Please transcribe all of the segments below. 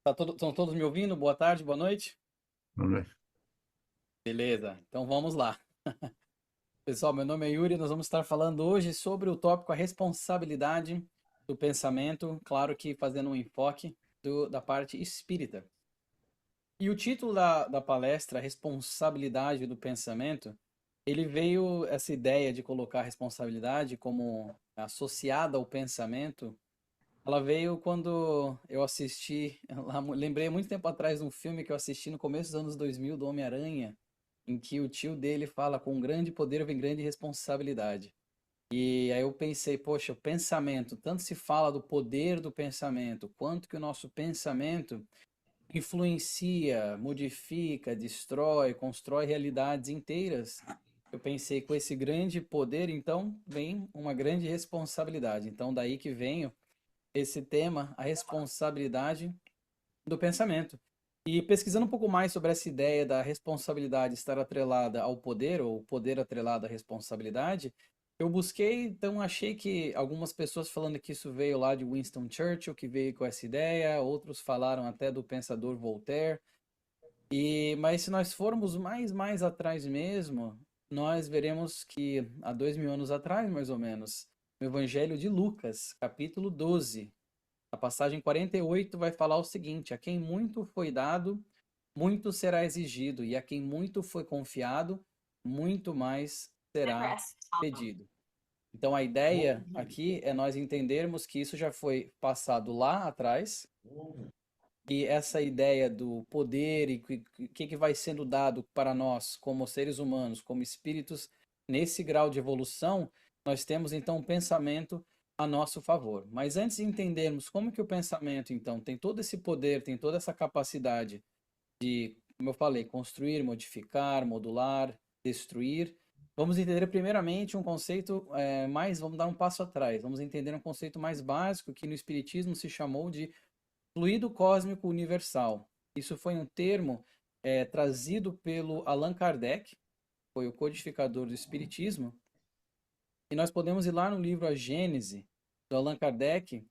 Estão todos me ouvindo? Boa tarde, boa noite? Vamos ver. Beleza, então vamos lá. Pessoal, meu nome é Yuri, nós vamos estar falando hoje sobre o tópico a responsabilidade do pensamento, claro que fazendo um enfoque da parte espírita. E o título da palestra, Responsabilidade do Pensamento, ele veio, essa ideia de colocar a responsabilidade como associada ao pensamento, ela veio quando eu assisti, lembrei muito tempo atrás de um filme que eu assisti no começo dos anos 2000 do Homem-Aranha, em que o tio dele fala: com grande poder vem grande responsabilidade. E aí eu pensei, poxa, o pensamento, tanto se fala do poder do pensamento, quanto que o nosso pensamento influencia, modifica, destrói, constrói realidades inteiras. Eu pensei, com esse grande poder, então vem uma grande responsabilidade. Então daí que vem esse tema, a responsabilidade do pensamento. E pesquisando um pouco mais sobre essa ideia da responsabilidade estar atrelada ao poder, ou o poder atrelado à responsabilidade, eu busquei, então achei que algumas pessoas falando que isso veio lá de Winston Churchill, que veio com essa ideia, outros falaram até do pensador Voltaire. Mas se nós formos mais atrás mesmo, nós veremos que há 2000 anos atrás, mais ou menos, no Evangelho de Lucas, capítulo 12, a passagem 48 vai falar o seguinte: a quem muito foi dado, muito será exigido, e a quem muito foi confiado, muito mais será pedido. Então a ideia aqui é nós entendermos que isso já foi passado lá atrás, e essa ideia do poder e o que vai sendo dado para nós como seres humanos, como espíritos, nesse grau de evolução, nós temos então um pensamento a nosso favor. Mas antes de entendermos como que o pensamento então tem todo esse poder, tem toda essa capacidade de, como eu falei, construir, modificar, modular, destruir, vamos entender primeiramente um conceito vamos dar um passo atrás, vamos entender um conceito mais básico que no Espiritismo se chamou de fluido cósmico universal. Isso foi um termo trazido pelo Allan Kardec, foi o codificador do Espiritismo, e nós podemos ir lá no livro A Gênese, do Allan Kardec,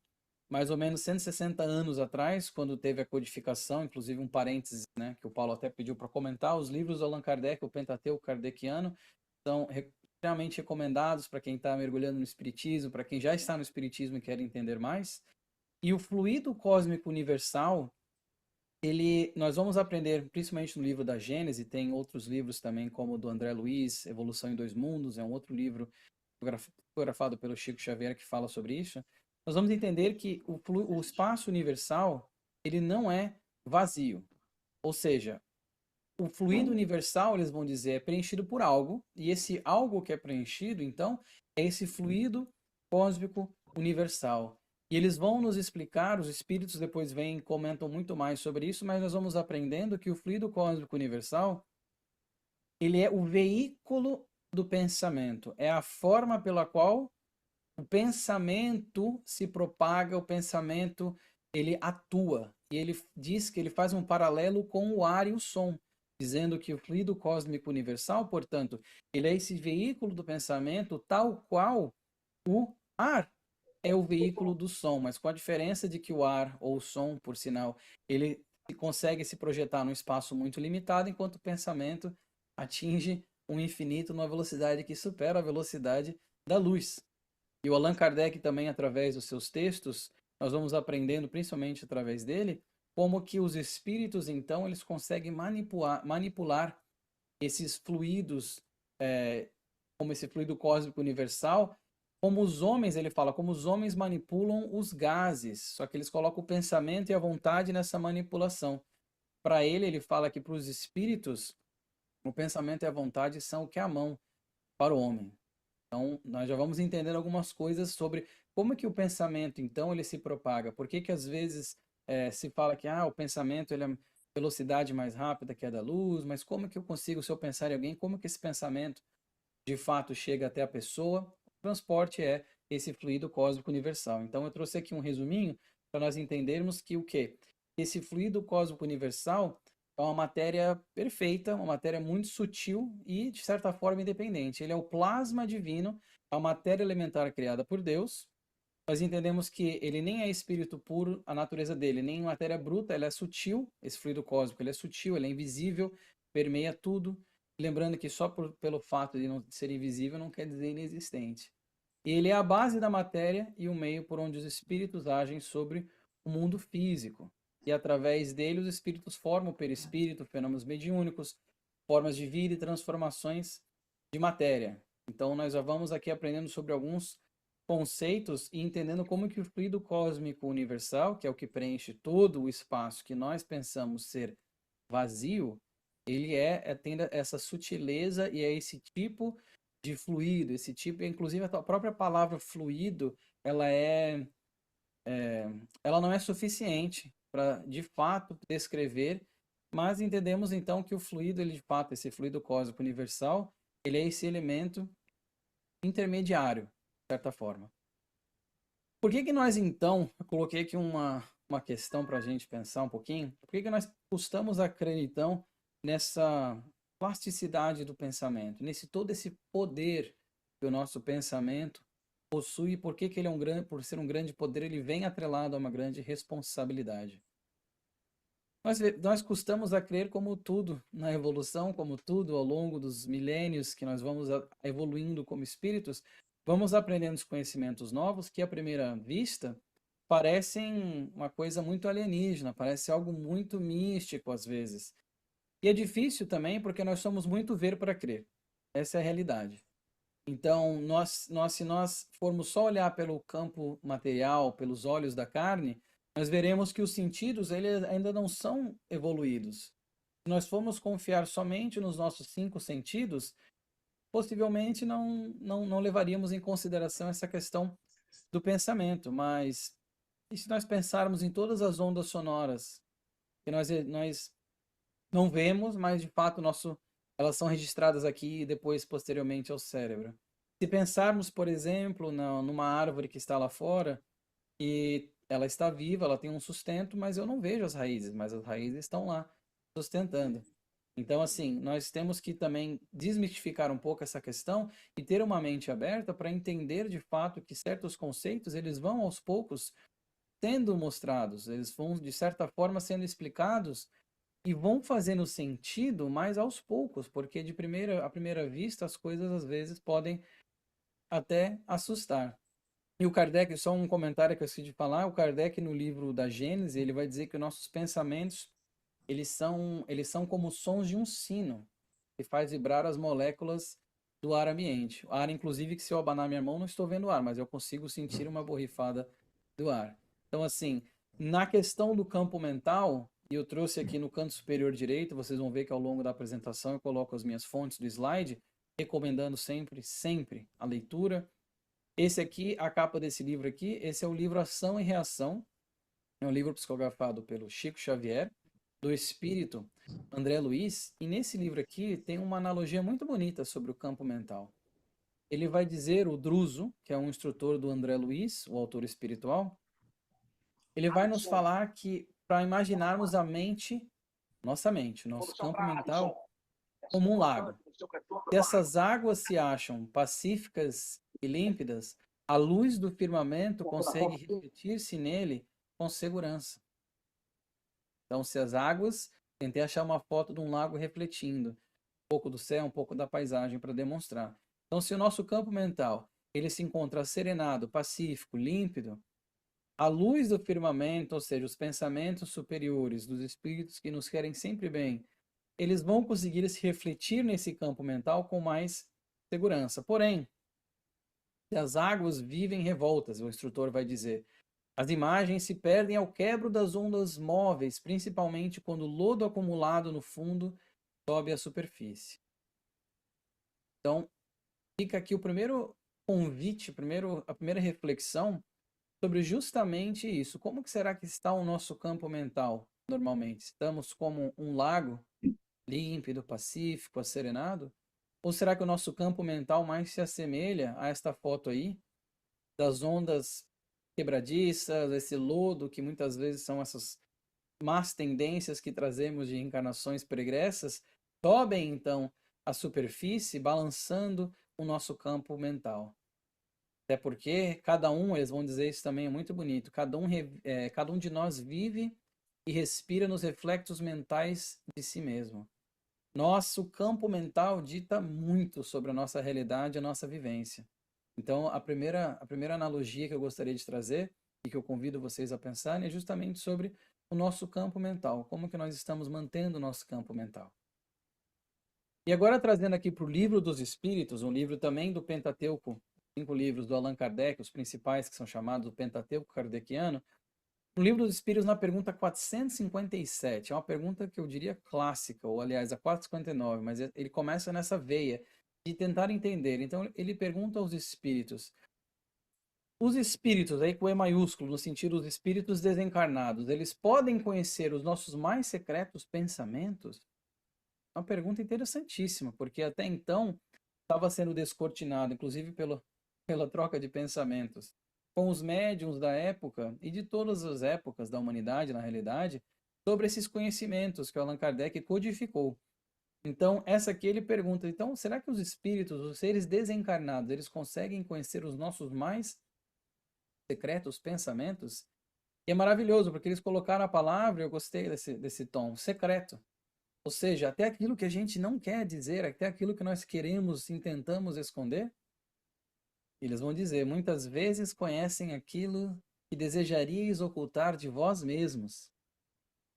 mais ou menos 160 anos atrás, quando teve a codificação, inclusive um parênteses, né, que o Paulo até pediu para comentar, os livros do Allan Kardec, o Pentateuco Kardeciano, são extremamente recomendados para quem está mergulhando no Espiritismo, para quem já está no Espiritismo e quer entender mais. E o fluido cósmico universal, nós vamos aprender, principalmente no livro da Gênese, tem outros livros também, como o do André Luiz, Evolução em Dois Mundos, é um outro livro fotografado pelo Chico Xavier que fala sobre isso. Nós vamos entender que o espaço universal, ele não é vazio. Ou seja, o fluido universal, eles vão dizer, é preenchido por algo, e esse algo que é preenchido, então, é esse fluido cósmico universal. E eles vão nos explicar, os espíritos depois vêm e comentam muito mais sobre isso, mas nós vamos aprendendo que o fluido cósmico universal, ele é o veículo do pensamento, é a forma pela qual o pensamento se propaga, o pensamento ele atua. E ele diz que ele faz um paralelo com o ar e o som, dizendo que o fluido cósmico universal, portanto, ele é esse veículo do pensamento tal qual o ar é o veículo do som, mas com a diferença de que o ar ou o som, por sinal, ele consegue se projetar num espaço muito limitado, enquanto o pensamento atinge um infinito numa velocidade que supera a velocidade da luz. E o Allan Kardec também, através dos seus textos, nós vamos aprendendo, principalmente através dele, como que os espíritos, então, eles conseguem manipular esses fluidos, como esse fluido cósmico universal, como os homens, ele fala, como os homens manipulam os gases, só que eles colocam o pensamento e a vontade nessa manipulação. Para ele fala que para os espíritos, o pensamento e a vontade são o que é a mão para o homem. Então, nós já vamos entendendo algumas coisas sobre como que o pensamento, então, ele se propaga. Por que que às vezes se fala que o pensamento ele é velocidade mais rápida que a da luz, mas como que eu consigo, se eu pensar em alguém, como que esse pensamento de fato chega até a pessoa? O transporte é esse fluido cósmico universal. Então, eu trouxe aqui um resuminho para nós entendermos que o quê? Esse fluido cósmico universal é uma matéria perfeita, uma matéria muito sutil e, de certa forma, independente. Ele é o plasma divino, a matéria elementar criada por Deus, nós entendemos que ele nem é espírito puro, a natureza dele, nem matéria bruta, ela é sutil, esse fluido cósmico, ele é sutil, ele é invisível, permeia tudo. Lembrando que só pelo fato de não ser invisível não quer dizer inexistente. E ele é a base da matéria e o meio por onde os espíritos agem sobre o mundo físico. E através dele os espíritos formam o perispírito, fenômenos mediúnicos, formas de vida e transformações de matéria. Então nós já vamos aqui aprendendo sobre alguns conceitos e entendendo como que o fluido cósmico universal, que é o que preenche todo o espaço que nós pensamos ser vazio, ele tem essa sutileza e é esse tipo de fluido, esse tipo, inclusive a própria palavra fluido, ela não é suficiente para de fato descrever, mas entendemos então que o fluido, ele de fato, esse fluido cósmico universal, ele é esse elemento intermediário, de certa forma. Por que que nós, então, eu coloquei aqui uma questão para a gente pensar um pouquinho, por que que nós custamos acreditar, então, nessa plasticidade do pensamento, nesse todo esse poder que o nosso pensamento possui, por que que ele é por ser um grande poder, ele vem atrelado a uma grande responsabilidade. Nós custamos a crer como tudo na evolução, como tudo ao longo dos milênios que nós vamos evoluindo como espíritos, vamos aprendendo os conhecimentos novos que à primeira vista parecem uma coisa muito alienígena, parece algo muito místico às vezes. E é difícil também porque nós somos muito ver para crer. Essa é a realidade. Então, se nós formos só olhar pelo campo material, pelos olhos da carne, nós veremos que os sentidos eles ainda não são evoluídos. Se nós formos confiar somente nos nossos 5 sentidos, possivelmente não levaríamos em consideração essa questão do pensamento. Mas e se nós pensarmos em todas as ondas sonoras que nós não vemos, mas de fato elas são registradas aqui e depois posteriormente ao cérebro? Se pensarmos, por exemplo, numa árvore que está lá fora e ela está viva, ela tem um sustento, mas eu não vejo as raízes, mas as raízes estão lá sustentando. Então, assim, nós temos que também desmistificar um pouco essa questão e ter uma mente aberta para entender de fato que certos conceitos eles vão aos poucos sendo mostrados, eles vão de certa forma sendo explicados e vão fazendo sentido, mas aos poucos, porque à primeira vista as coisas às vezes podem até assustar. E o Kardec, só um comentário que eu esqueci de falar, o Kardec no livro da Gênese, ele vai dizer que os nossos pensamentos, eles são como sons de um sino, que faz vibrar as moléculas do ar ambiente. O ar, inclusive, que se eu abanar minha mão, não estou vendo o ar, mas eu consigo sentir uma borrifada do ar. Então, assim, na questão do campo mental, e eu trouxe aqui no canto superior direito, vocês vão ver que ao longo da apresentação eu coloco as minhas fontes do slide, recomendando sempre, sempre a leitura. Esse aqui, a capa desse livro aqui, esse é o livro Ação e Reação. É um livro psicografado pelo Chico Xavier, do espírito André Luiz. E nesse livro aqui tem uma analogia muito bonita sobre o campo mental. Ele vai dizer, o Druso, que é um instrutor do André Luiz, o autor espiritual, ele vai nos falar que para imaginarmos a mente, nossa mente, nosso campo mental, como um lago. Se essas águas se acham pacíficas e límpidas, a luz do firmamento consegue refletir-se nele com segurança. Então, se as águas, tentei achar uma foto de um lago refletindo, um pouco do céu, um pouco da paisagem para demonstrar. Então, se o nosso campo mental ele se encontra serenado, pacífico, límpido, a luz do firmamento, ou seja, os pensamentos superiores dos espíritos que nos querem sempre bem, eles vão conseguir se refletir nesse campo mental com mais segurança. Porém, se as águas vivem revoltas, o instrutor vai dizer, as imagens se perdem ao quebro das ondas móveis, principalmente quando o lodo acumulado no fundo sobe à superfície. Então, fica aqui o primeiro convite, a primeira reflexão sobre justamente isso. Como que será que está o nosso campo mental normalmente? Estamos como um lago límpido, pacífico, asserenado? Ou será que o nosso campo mental mais se assemelha a esta foto aí, das ondas quebradiças, esse lodo que muitas vezes são essas más tendências que trazemos de encarnações pregressas, sobem então a superfície, balançando o nosso campo mental. Até porque cada um, eles vão dizer isso também, é muito bonito, cada um de nós vive e respira nos reflexos mentais de si mesmo. Nosso campo mental dita muito sobre a nossa realidade, a nossa vivência. Então, a primeira analogia que eu gostaria de trazer e que eu convido vocês a pensarem é justamente sobre o nosso campo mental, como que nós estamos mantendo o nosso campo mental. E agora trazendo aqui para o Livro dos Espíritos, um livro também do Pentateuco, 5 livros do Allan Kardec, os principais que são chamados do Pentateuco Kardeciano, no Livro dos Espíritos, na pergunta 457, é uma pergunta que eu diria clássica, ou aliás, a 459, mas ele começa nessa veia de tentar entender. Então, ele pergunta aos espíritos, os espíritos, aí com E maiúsculo, no sentido dos espíritos desencarnados, eles podem conhecer os nossos mais secretos pensamentos? É uma pergunta interessantíssima, porque até então estava sendo descortinado, inclusive pela troca de pensamentos com os médiuns da época e de todas as épocas da humanidade, na realidade, sobre esses conhecimentos que o Allan Kardec codificou. Então, essa aqui ele pergunta, então, será que os espíritos, os seres desencarnados, eles conseguem conhecer os nossos mais secretos pensamentos? E é maravilhoso, porque eles colocaram a palavra, eu gostei desse tom, secreto. Ou seja, até aquilo que a gente não quer dizer, até aquilo que nós queremos e tentamos esconder, eles vão dizer, muitas vezes conhecem aquilo que desejaríeis ocultar de vós mesmos.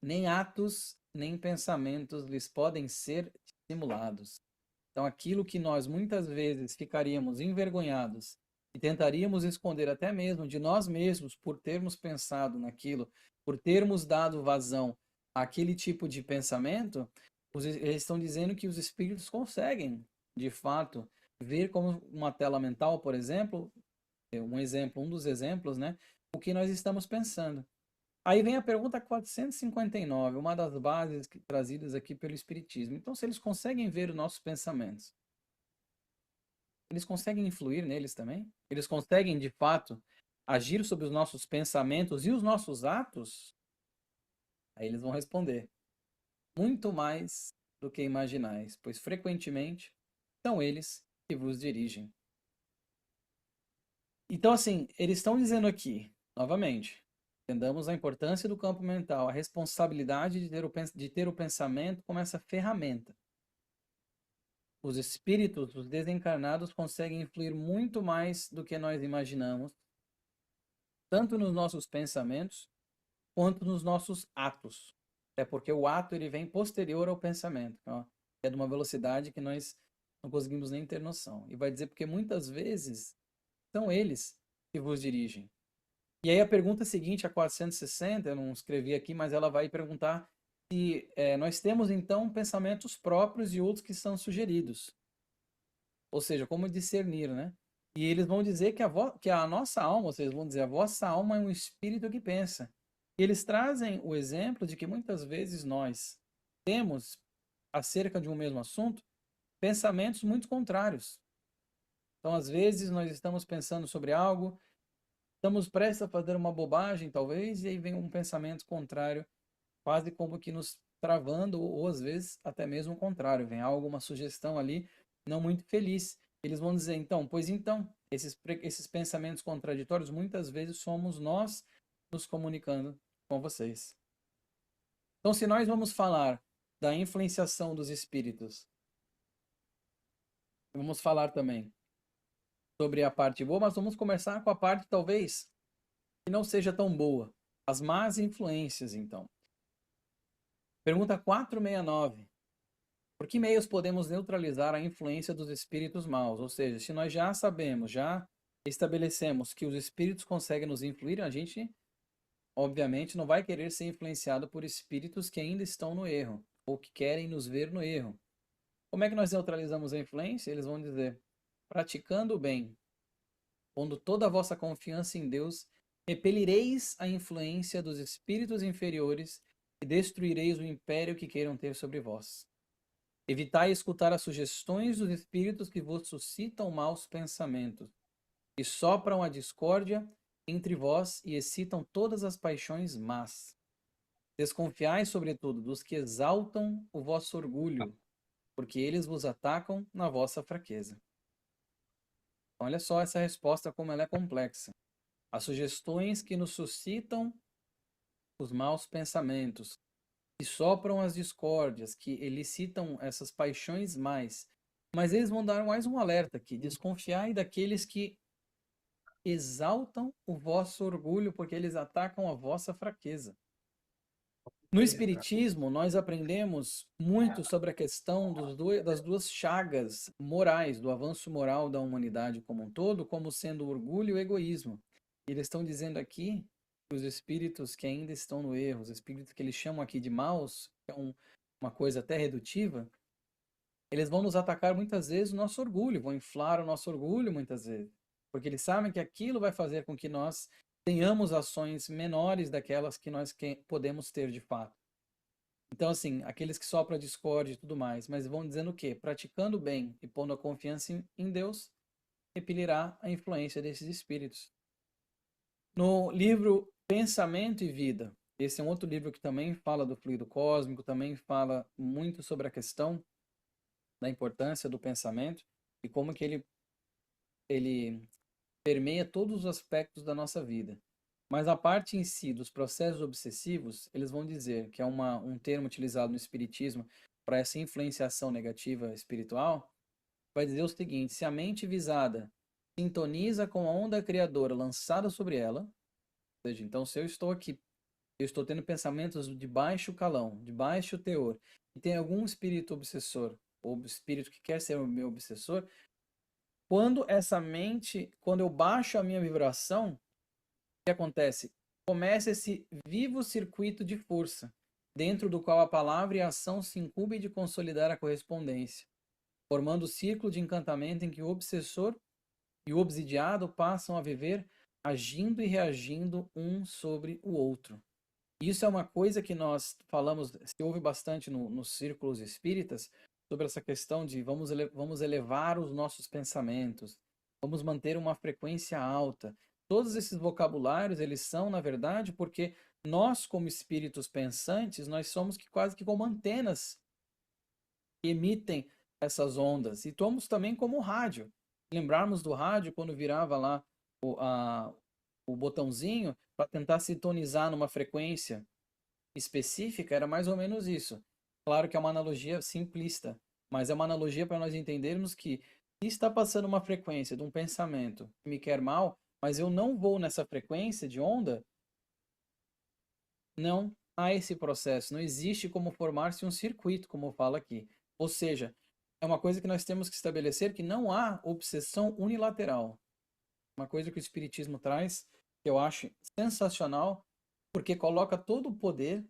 Nem atos, nem pensamentos lhes podem ser dissimulados. Então, aquilo que nós muitas vezes ficaríamos envergonhados e tentaríamos esconder até mesmo de nós mesmos por termos pensado naquilo, por termos dado vazão àquele tipo de pensamento, eles estão dizendo que os espíritos conseguem, de fato, ver como uma tela mental, por exemplo, um dos exemplos, né, o que nós estamos pensando. Aí vem a pergunta 459, uma das bases trazidas aqui pelo Espiritismo. Então, se eles conseguem ver os nossos pensamentos, eles conseguem influir neles também? Eles conseguem, de fato, agir sobre os nossos pensamentos e os nossos atos? Aí eles vão responder: muito mais do que imaginais, pois frequentemente são eles que vos dirigem. Então, assim, eles estão dizendo aqui, novamente, entendamos a importância do campo mental, a responsabilidade de ter o pensamento como essa ferramenta. Os espíritos, os desencarnados, conseguem influir muito mais do que nós imaginamos, tanto nos nossos pensamentos quanto nos nossos atos. É porque o ato ele vem posterior ao pensamento, ó, é de uma velocidade que nós não conseguimos nem ter noção. E vai dizer porque muitas vezes são eles que vos dirigem. E aí a pergunta seguinte, a 460, eu não escrevi aqui, mas ela vai perguntar se nós temos então pensamentos próprios e outros que são sugeridos. Ou seja, como discernir, né? E eles vão dizer que a nossa alma, vocês vão dizer, a vossa alma é um espírito que pensa. E eles trazem o exemplo de que muitas vezes nós temos, acerca de um mesmo assunto, pensamentos muito contrários. Então, às vezes, nós estamos pensando sobre algo, estamos prestes a fazer uma bobagem, talvez, e aí vem um pensamento contrário, quase como que nos travando, ou às vezes até mesmo o contrário, vem alguma sugestão ali não muito feliz. Eles vão dizer, então, pois então, esses pensamentos contraditórios, muitas vezes somos nós nos comunicando com vocês. Então, se nós vamos falar da influenciação dos espíritos, vamos falar também sobre a parte boa, mas vamos começar com a parte talvez que não seja tão boa. As más influências, então. Pergunta 469. Por que meios podemos neutralizar a influência dos espíritos maus? Ou seja, se nós já sabemos, já estabelecemos que os espíritos conseguem nos influir, a gente, obviamente, não vai querer ser influenciado por espíritos que ainda estão no erro, ou que querem nos ver no erro. Como é que nós neutralizamos a influência? Eles vão dizer, praticando o bem, pondo toda a vossa confiança em Deus, repelireis a influência dos espíritos inferiores e destruireis o império que queiram ter sobre vós. Evitai escutar as sugestões dos espíritos que vos suscitam maus pensamentos, que sopram a discórdia entre vós e excitam todas as paixões más. Desconfiai, sobretudo, dos que exaltam o vosso orgulho, porque eles vos atacam na vossa fraqueza. Olha só essa resposta como ela é complexa. As sugestões que nos suscitam os maus pensamentos, que sopram as discórdias, que elicitam essas paixões mais. Mas eles vão dar mais um alerta aqui: desconfiai daqueles que exaltam o vosso orgulho, porque eles atacam a vossa fraqueza. No Espiritismo, nós aprendemos muito sobre a questão das duas chagas morais, do avanço moral da humanidade como um todo, como sendo o orgulho e o egoísmo. Eles estão dizendo aqui que os espíritos que ainda estão no erro, os espíritos que eles chamam aqui de maus, que é uma coisa até redutiva, eles vão nos atacar muitas vezes o nosso orgulho, vão inflar o nosso orgulho muitas vezes, porque eles sabem que aquilo vai fazer com que nós tenhamos ações menores daquelas que nós podemos ter de fato. Então, assim, aqueles que sopram a discórdia e tudo mais, mas vão dizendo o quê? Praticando o bem e pondo a confiança em Deus, repelirá a influência desses espíritos. No livro Pensamento e Vida, esse é um outro livro que também fala do fluido cósmico, também fala muito sobre a questão da importância do pensamento e como que ele permeia todos os aspectos da nossa vida. Mas a parte em si dos processos obsessivos, eles vão dizer que é um termo utilizado no espiritismo para essa influenciação negativa espiritual, vai dizer o seguinte: se a mente visada sintoniza com a onda criadora lançada sobre ela, ou seja, então se eu estou aqui, eu estou tendo pensamentos de baixo calão, de baixo teor, e tem algum espírito obsessor, ou espírito que quer ser o meu obsessor, quando eu baixo a minha vibração, o que acontece? Começa esse vivo circuito de força, dentro do qual a palavra e a ação se incumbem de consolidar a correspondência, formando o círculo de encantamento em que o obsessor e o obsidiado passam a viver agindo e reagindo um sobre o outro. Isso é uma coisa que nós falamos, se ouve bastante nos círculos espíritas, sobre essa questão de vamos elevar os nossos pensamentos, vamos manter uma frequência alta. Todos esses vocabulários, eles são, na verdade, porque nós, como espíritos pensantes, nós somos quase que como antenas que emitem essas ondas. E somos também como o rádio. Lembrarmos do rádio, quando virava lá o botãozinho para tentar sintonizar numa frequência específica, era mais ou menos isso. Claro que é uma analogia simplista, mas é uma analogia para nós entendermos que se está passando uma frequência de um pensamento que me quer mal, mas eu não vou nessa frequência de onda, não há esse processo, não existe como formar-se um circuito, como fala aqui. Ou seja, é uma coisa que nós temos que estabelecer que não há obsessão unilateral. Uma coisa que o Espiritismo traz, que eu acho sensacional, porque coloca todo o poder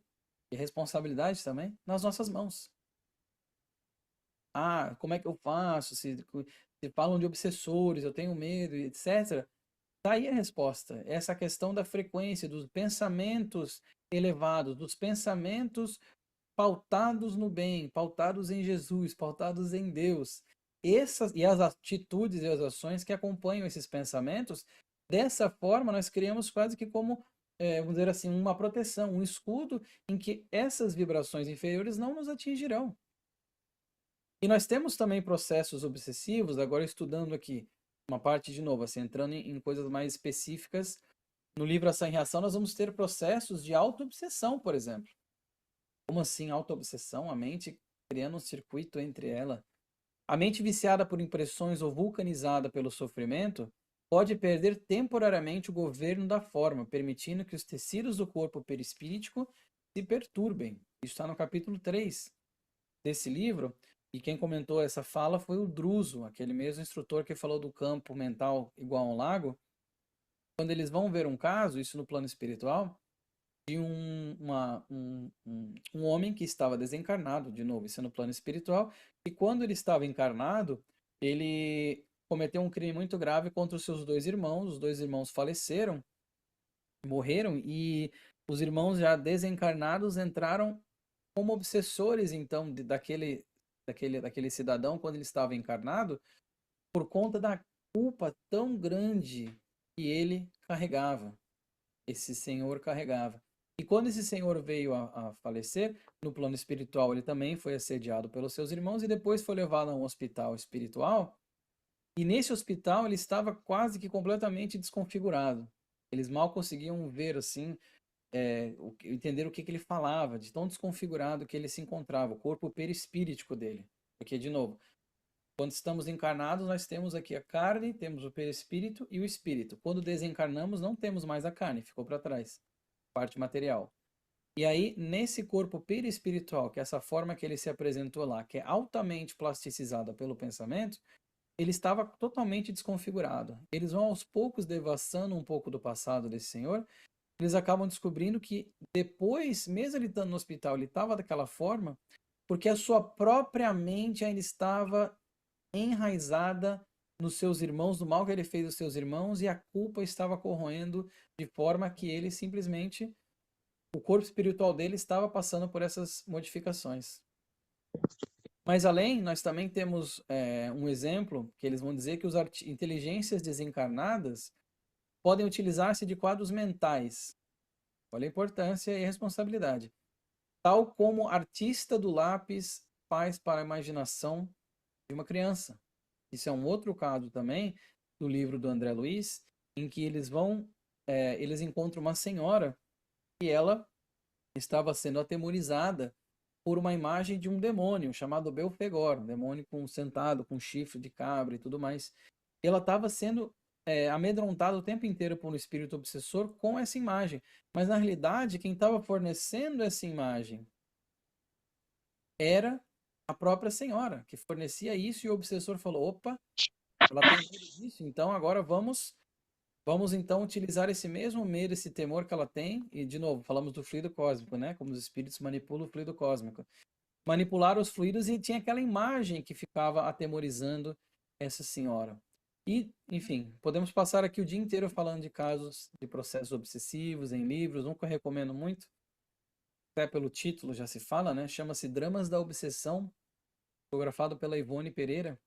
e responsabilidade também nas nossas mãos. Ah, como é que eu faço? Se falam de obsessores, eu tenho medo, etc. Tá aí a resposta. Essa questão da frequência, dos pensamentos elevados, dos pensamentos pautados no bem, pautados em Jesus, pautados em Deus. E as atitudes e as ações que acompanham esses pensamentos, dessa forma nós criamos quase que como, vamos dizer assim, uma proteção, um escudo em que essas vibrações inferiores não nos atingirão. E nós temos também processos obsessivos, agora estudando aqui uma parte de novo, assim, entrando em coisas mais específicas. No livro Ação e Reação, nós vamos ter processos de auto-obsessão, por exemplo. Como assim auto-obsessão? A mente criando um circuito entre ela. A mente viciada por impressões ou vulcanizada pelo sofrimento pode perder temporariamente o governo da forma, permitindo que os tecidos do corpo perispíritico se perturbem. Isso está no capítulo 3 desse livro. E quem comentou essa fala foi o Druso, aquele mesmo instrutor que falou do campo mental igual a um lago. Quando eles vão ver um caso, isso no plano espiritual, de um homem que estava desencarnado, de novo, isso é no plano espiritual, e quando ele estava encarnado, ele cometeu um crime muito grave contra os dois irmãos faleceram, morreram, e os irmãos já desencarnados entraram como obsessores, então, daquele cidadão quando ele estava encarnado, por conta da culpa tão grande que ele carregava, esse senhor carregava. E quando esse senhor veio a falecer, no plano espiritual ele também foi assediado pelos seus irmãos e depois foi levado a um hospital espiritual. E nesse hospital ele estava quase que completamente desconfigurado. Eles mal conseguiam ver assim, entender o que ele falava, de tão desconfigurado que ele se encontrava, o corpo perispíritico dele. Porque, de novo, quando estamos encarnados, nós temos aqui a carne, temos o perispírito e o espírito. Quando desencarnamos, não temos mais a carne, ficou para trás, parte material. E aí, nesse corpo perispiritual, que é essa forma que ele se apresentou lá, que é altamente plasticizada pelo pensamento, ele estava totalmente desconfigurado. Eles vão aos poucos devassando um pouco do passado desse senhor. Eles acabam descobrindo que depois, mesmo ele estando no hospital, ele estava daquela forma porque a sua própria mente ainda estava enraizada nos seus irmãos, do mal que ele fez aos seus irmãos, e a culpa estava corroendo de forma que ele simplesmente, o corpo espiritual dele estava passando por essas modificações. Mas além, nós também temos um exemplo que eles vão dizer que as inteligências desencarnadas podem utilizar-se de quadros mentais. Olha a importância e a responsabilidade. Tal como artista do lápis faz para a imaginação de uma criança. Isso é um outro caso também do livro do André Luiz, em que eles encontram uma senhora e ela estava sendo atemorizada por uma imagem de um demônio chamado Belfegor, um demônio sentado com chifre de cabra e tudo mais. E ela estava sendo amedrontada o tempo inteiro por um espírito obsessor com essa imagem. Mas na realidade, quem estava fornecendo essa imagem era a própria senhora, que fornecia isso, e o obsessor falou: opa, ela tem medo disso, então agora vamos então utilizar esse mesmo medo, esse temor que ela tem, e de novo, falamos do fluido cósmico, né? Como os espíritos manipulam o fluido cósmico. Manipularam os fluidos e tinha aquela imagem que ficava atemorizando essa senhora. E, enfim, podemos passar aqui o dia inteiro falando de casos de processos obsessivos em livros, um que eu recomendo muito, até pelo título já se fala, né? Chama-se Dramas da Obsessão, fotografado pela Ivone Pereira,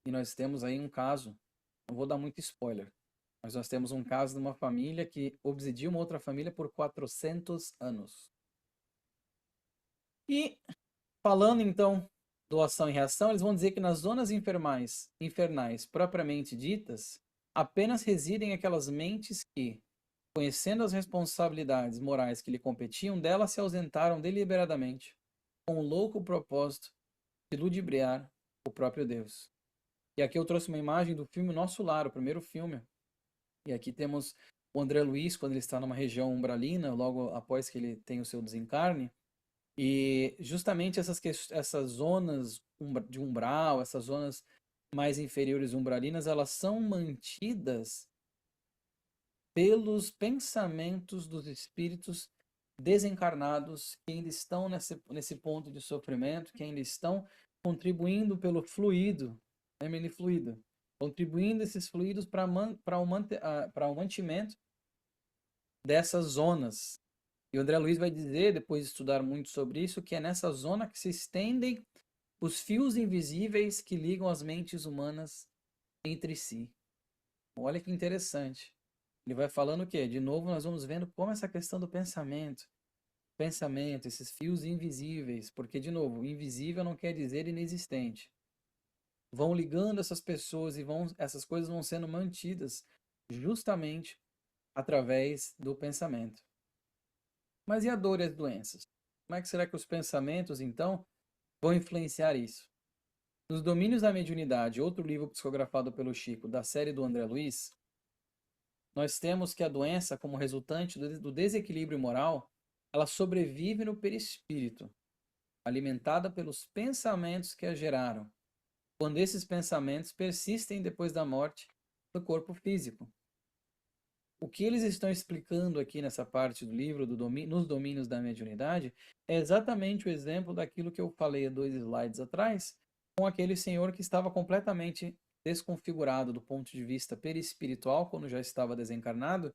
e nós temos aí um caso, não vou dar muito spoiler, mas nós temos um caso de uma família que obsidia uma outra família por 400 anos. E falando então do ação e reação, eles vão dizer que nas zonas infernais propriamente ditas, apenas residem aquelas mentes que, conhecendo as responsabilidades morais que lhe competiam, delas se ausentaram deliberadamente, com o louco propósito de ludibriar o próprio Deus. E aqui eu trouxe uma imagem do filme Nosso Lar, o primeiro filme. E aqui temos o André Luiz, quando ele está numa região umbralina, logo após que ele tem o seu desencarne. E justamente essas zonas de umbral, essas zonas mais inferiores umbralinas, elas são mantidas pelos pensamentos dos espíritos desencarnados que ainda estão nesse ponto de sofrimento, que ainda estão contribuindo pelo fluido, lembrem fluido, contribuindo esses fluidos para o mantimento dessas zonas. E o André Luiz vai dizer, depois de estudar muito sobre isso, que é nessa zona que se estendem os fios invisíveis que ligam as mentes humanas entre si. Olha que interessante. Ele vai falando o quê? De novo, nós vamos vendo como essa questão do pensamento, esses fios invisíveis, porque, de novo, invisível não quer dizer inexistente. Vão ligando essas pessoas e essas coisas vão sendo mantidas justamente através do pensamento. Mas e a dor e as doenças? Como é que será que os pensamentos, então, vão influenciar isso? Nos Domínios da Mediunidade, outro livro psicografado pelo Chico, da série do André Luiz, nós temos que a doença, como resultante do desequilíbrio moral, ela sobrevive no perispírito, alimentada pelos pensamentos que a geraram, quando esses pensamentos persistem depois da morte do corpo físico. O que eles estão explicando aqui nessa parte do livro, nos domínios da mediunidade, é exatamente o exemplo daquilo que eu falei há 2 slides atrás, com aquele senhor que estava completamente desconfigurado do ponto de vista perispiritual, quando já estava desencarnado,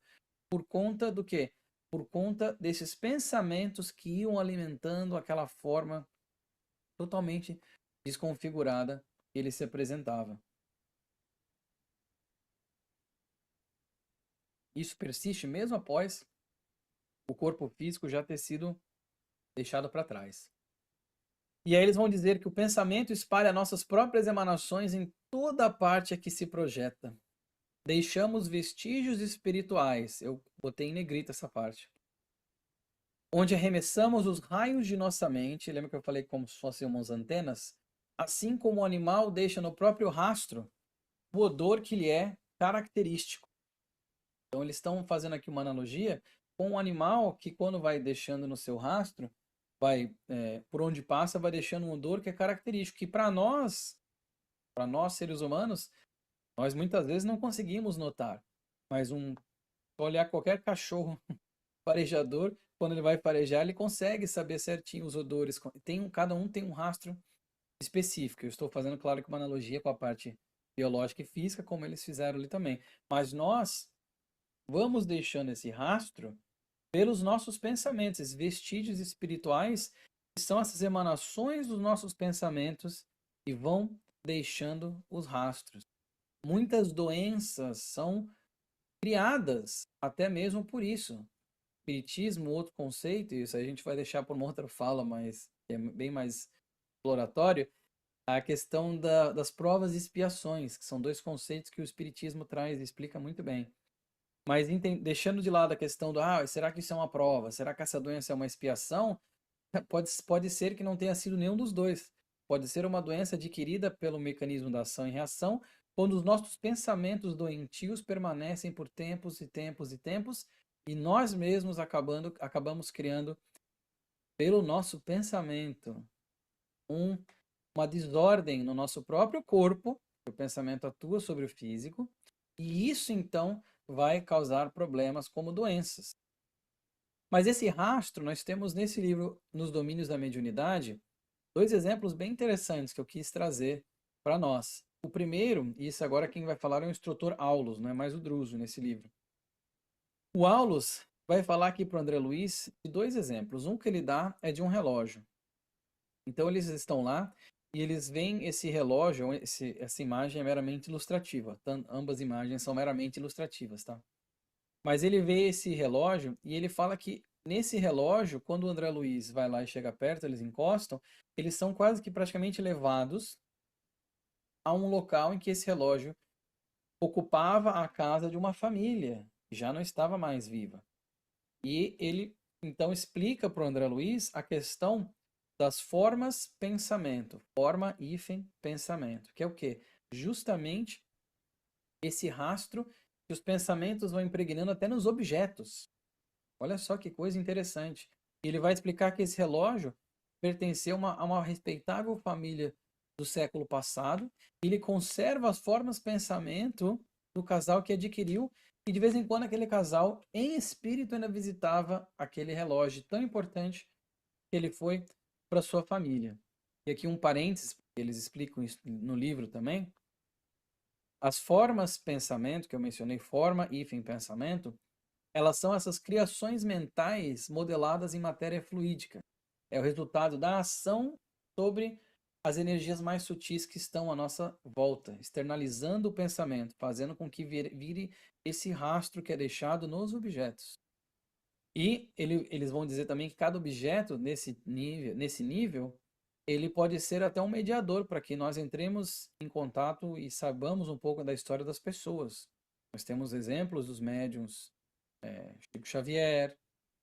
por conta do quê? Por conta desses pensamentos que iam alimentando aquela forma totalmente desconfigurada que ele se apresentava. Isso persiste mesmo após o corpo físico já ter sido deixado para trás. E aí eles vão dizer que o pensamento espalha nossas próprias emanações em toda a parte a que se projeta. Deixamos vestígios espirituais, eu botei em negrito essa parte, onde arremessamos os raios de nossa mente, lembra que eu falei como se fossem umas antenas? Assim como o animal deixa no próprio rastro o odor que lhe é característico. Então eles estão fazendo aqui uma analogia com um animal que quando vai deixando no seu rastro, vai por onde passa, vai deixando um odor que é característico, que para nós seres humanos, nós muitas vezes não conseguimos notar. Mas olhar qualquer cachorro farejador, quando ele vai farejar, ele consegue saber certinho os odores. Cada um tem um rastro específico. Eu estou fazendo, claro, que uma analogia com a parte biológica e física, como eles fizeram ali também. Mas nós vamos deixando esse rastro pelos nossos pensamentos, esses vestígios espirituais, que são essas emanações dos nossos pensamentos e vão deixando os rastros. Muitas doenças são criadas até mesmo por isso. Espiritismo, outro conceito, isso a gente vai deixar por uma outra fala, mas é bem mais exploratório, a questão das provas e expiações, que são dois conceitos que o Espiritismo traz e explica muito bem. Mas deixando de lado a questão do, será que isso é uma prova? Será que essa doença é uma expiação? Pode ser que não tenha sido nenhum dos dois. Pode ser uma doença adquirida pelo mecanismo da ação e reação, quando os nossos pensamentos doentios permanecem por tempos e tempos e tempos, e nós mesmos acabamos criando, pelo nosso pensamento, uma desordem no nosso próprio corpo, o pensamento atua sobre o físico, e isso então vai causar problemas como doenças. Mas esse rastro, nós temos nesse livro, Nos Domínios da Mediunidade, dois exemplos bem interessantes que eu quis trazer para nós. O primeiro, e isso agora quem vai falar é o instrutor Aulus, não é mais o Druso nesse livro. O Aulus vai falar aqui para o André Luiz de dois exemplos. Um que ele dá é de um relógio. Então eles estão lá e eles veem esse relógio, essa imagem é meramente ilustrativa. Ambas imagens são meramente ilustrativas, tá? Mas ele vê esse relógio e ele fala que nesse relógio, quando o André Luiz vai lá e chega perto, eles encostam, eles são quase que praticamente levados a um local em que esse relógio ocupava a casa de uma família, que já não estava mais viva. E ele então explica para o André Luiz a questão das formas pensamento, forma hífen pensamento, que é o quê? Justamente esse rastro que os pensamentos vão impregnando até nos objetos. Olha só que coisa interessante. Ele vai explicar que esse relógio pertenceu a uma respeitável família do século passado. Ele conserva as formas pensamento do casal que adquiriu e de vez em quando aquele casal em espírito ainda visitava aquele relógio tão importante que ele foi para sua família. E aqui um parênteses, eles explicam isso no livro também. As formas pensamento, que eu mencionei, forma, hífen, pensamento, elas são essas criações mentais modeladas em matéria fluídica. É o resultado da ação sobre as energias mais sutis que estão à nossa volta, externalizando o pensamento, fazendo com que vire esse rastro que é deixado nos objetos. E eles vão dizer também que cada objeto nesse nível, ele pode ser até um mediador para que nós entremos em contato e saibamos um pouco da história das pessoas. Nós temos exemplos dos médiuns Chico Xavier,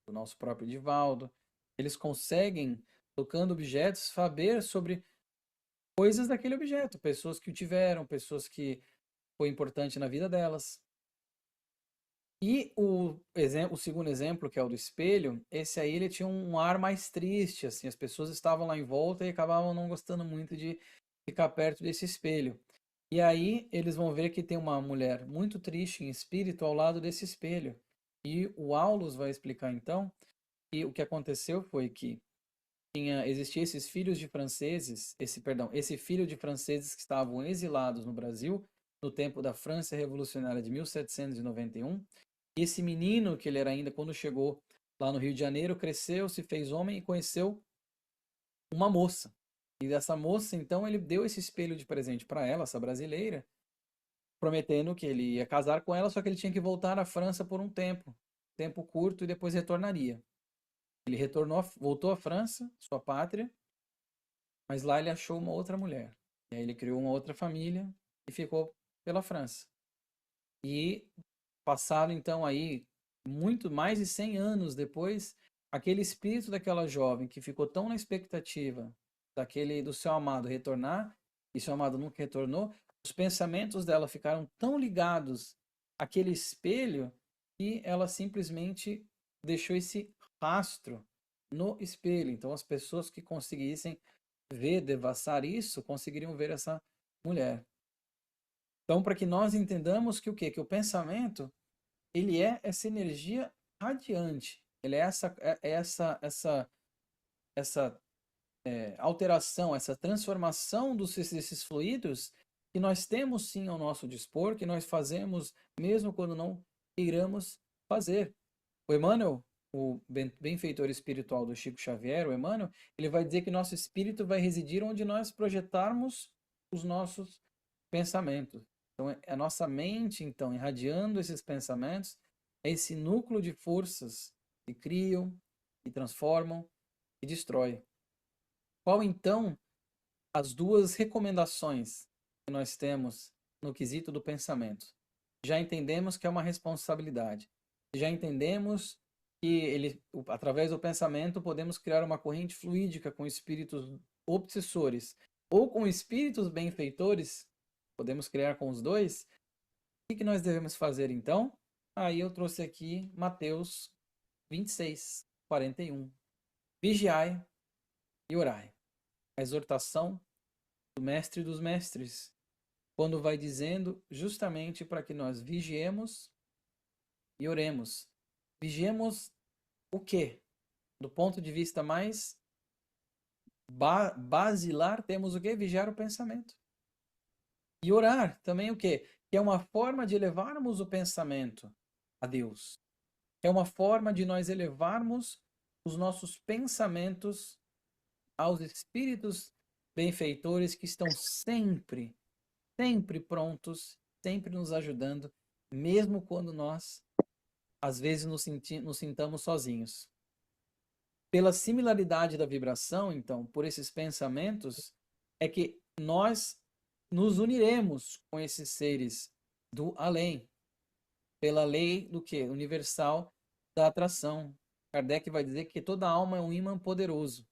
do nosso próprio Divaldo. Eles conseguem, tocando objetos, saber sobre coisas daquele objeto, pessoas que o tiveram, pessoas que foi importante na vida delas. E o segundo exemplo, que é o do espelho, esse aí ele tinha um ar mais triste, assim, as pessoas estavam lá em volta e acabavam não gostando muito de ficar perto desse espelho. E aí eles vão ver que tem uma mulher muito triste em espírito ao lado desse espelho. E o Aulus vai explicar então que o que aconteceu foi que existia esses filhos de franceses, esse filho de franceses que estavam exilados no Brasil no tempo da França Revolucionária de 1791. E esse menino, que ele era ainda quando chegou lá no Rio de Janeiro, cresceu, se fez homem e conheceu uma moça. E dessa moça, então, ele deu esse espelho de presente para ela, essa brasileira, prometendo que ele ia casar com ela, só que ele tinha que voltar à França por um tempo curto, e depois retornaria. Ele retornou, voltou à França, sua pátria, Mas lá ele achou uma outra mulher. E aí ele criou uma outra família e ficou pela França. E passaram então aí muito mais de 100 anos depois, aquele espírito daquela jovem que ficou tão na expectativa do seu amado retornar, e seu amado nunca retornou, os pensamentos dela ficaram tão ligados àquele espelho que ela simplesmente deixou esse rastro no espelho. Então as pessoas que conseguissem ver, devassar isso, conseguiriam ver essa mulher. Então, para que nós entendamos que o quê? Que o pensamento, ele é essa energia radiante. Ele é essa alteração, essa transformação desses fluidos que nós temos sim ao nosso dispor, que nós fazemos mesmo quando não queiramos fazer. O Emmanuel, o benfeitor espiritual do Chico Xavier, o Emmanuel, ele vai dizer que nosso espírito vai residir onde nós projetarmos os nossos pensamentos. Então, é a nossa mente, então, irradiando esses pensamentos, é esse núcleo de forças que criam, que transformam e destrói. Qual, então, as duas recomendações que nós temos no quesito do pensamento? Já entendemos que é uma responsabilidade. Já entendemos que através do pensamento podemos criar uma corrente fluídica com espíritos obsessores ou com espíritos benfeitores, podemos criar com os dois. O que nós devemos fazer então? Aí eu trouxe aqui Mateus 26, 41. Vigiai e orai. A exortação do mestre dos mestres, quando vai dizendo justamente para que nós vigiemos e oremos. Vigiemos o quê? Do ponto de vista mais basilar, temos o quê? Vigiar o pensamento. E orar também o quê? Que é uma forma de elevarmos o pensamento a Deus. É uma forma de nós elevarmos os nossos pensamentos aos espíritos benfeitores que estão sempre, sempre prontos, sempre nos ajudando, mesmo quando nós, às vezes, nos sintamos sozinhos. Pela similaridade da vibração, então, por esses pensamentos, é que nós nos uniremos com esses seres do além, pela lei do que? Universal da atração. Kardec vai dizer que toda alma é um ímã poderoso.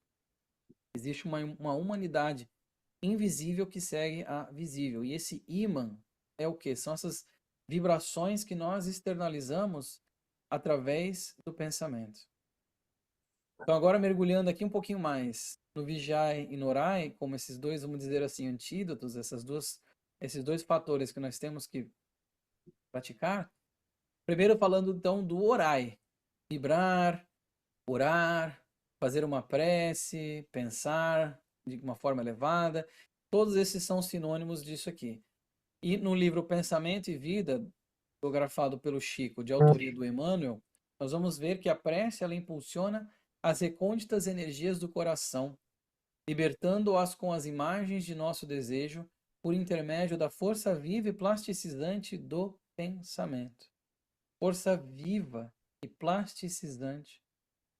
Existe uma humanidade invisível que segue a visível. E esse ímã é o que? São essas vibrações que nós externalizamos através do pensamento. Então, agora mergulhando aqui um pouquinho mais no Vigiai e no Orai, como esses dois, vamos dizer assim, antídotos, esses dois fatores que nós temos que praticar. Primeiro falando então do Orai. Vibrar, orar, fazer uma prece, pensar de uma forma elevada. Todos esses são sinônimos disso aqui. E no livro Pensamento e Vida, psicografado pelo Chico, de autoria do Emmanuel, nós vamos ver que a prece ela impulsiona as recônditas energias do coração, libertando-as com as imagens de nosso desejo por intermédio da força viva e plasticizante do pensamento. Força viva e plasticizante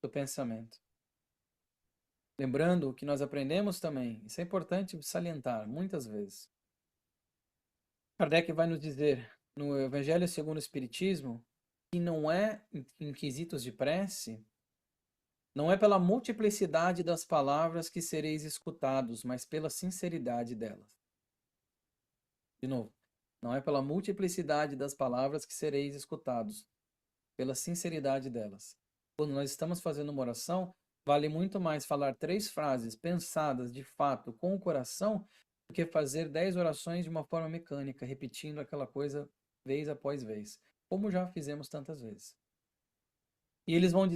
do pensamento. Lembrando que nós aprendemos também, isso é importante salientar muitas vezes. Kardec vai nos dizer no Evangelho segundo o Espiritismo que não é em quesitos de prece, não é pela multiplicidade das palavras que sereis escutados, mas pela sinceridade delas. De novo, não é pela multiplicidade das palavras que sereis escutados, pela sinceridade delas. Quando nós estamos fazendo uma oração, vale muito mais falar 3 frases pensadas de fato com o coração do que fazer 10 orações de uma forma mecânica, repetindo aquela coisa vez após vez, como já fizemos tantas vezes. E eles vão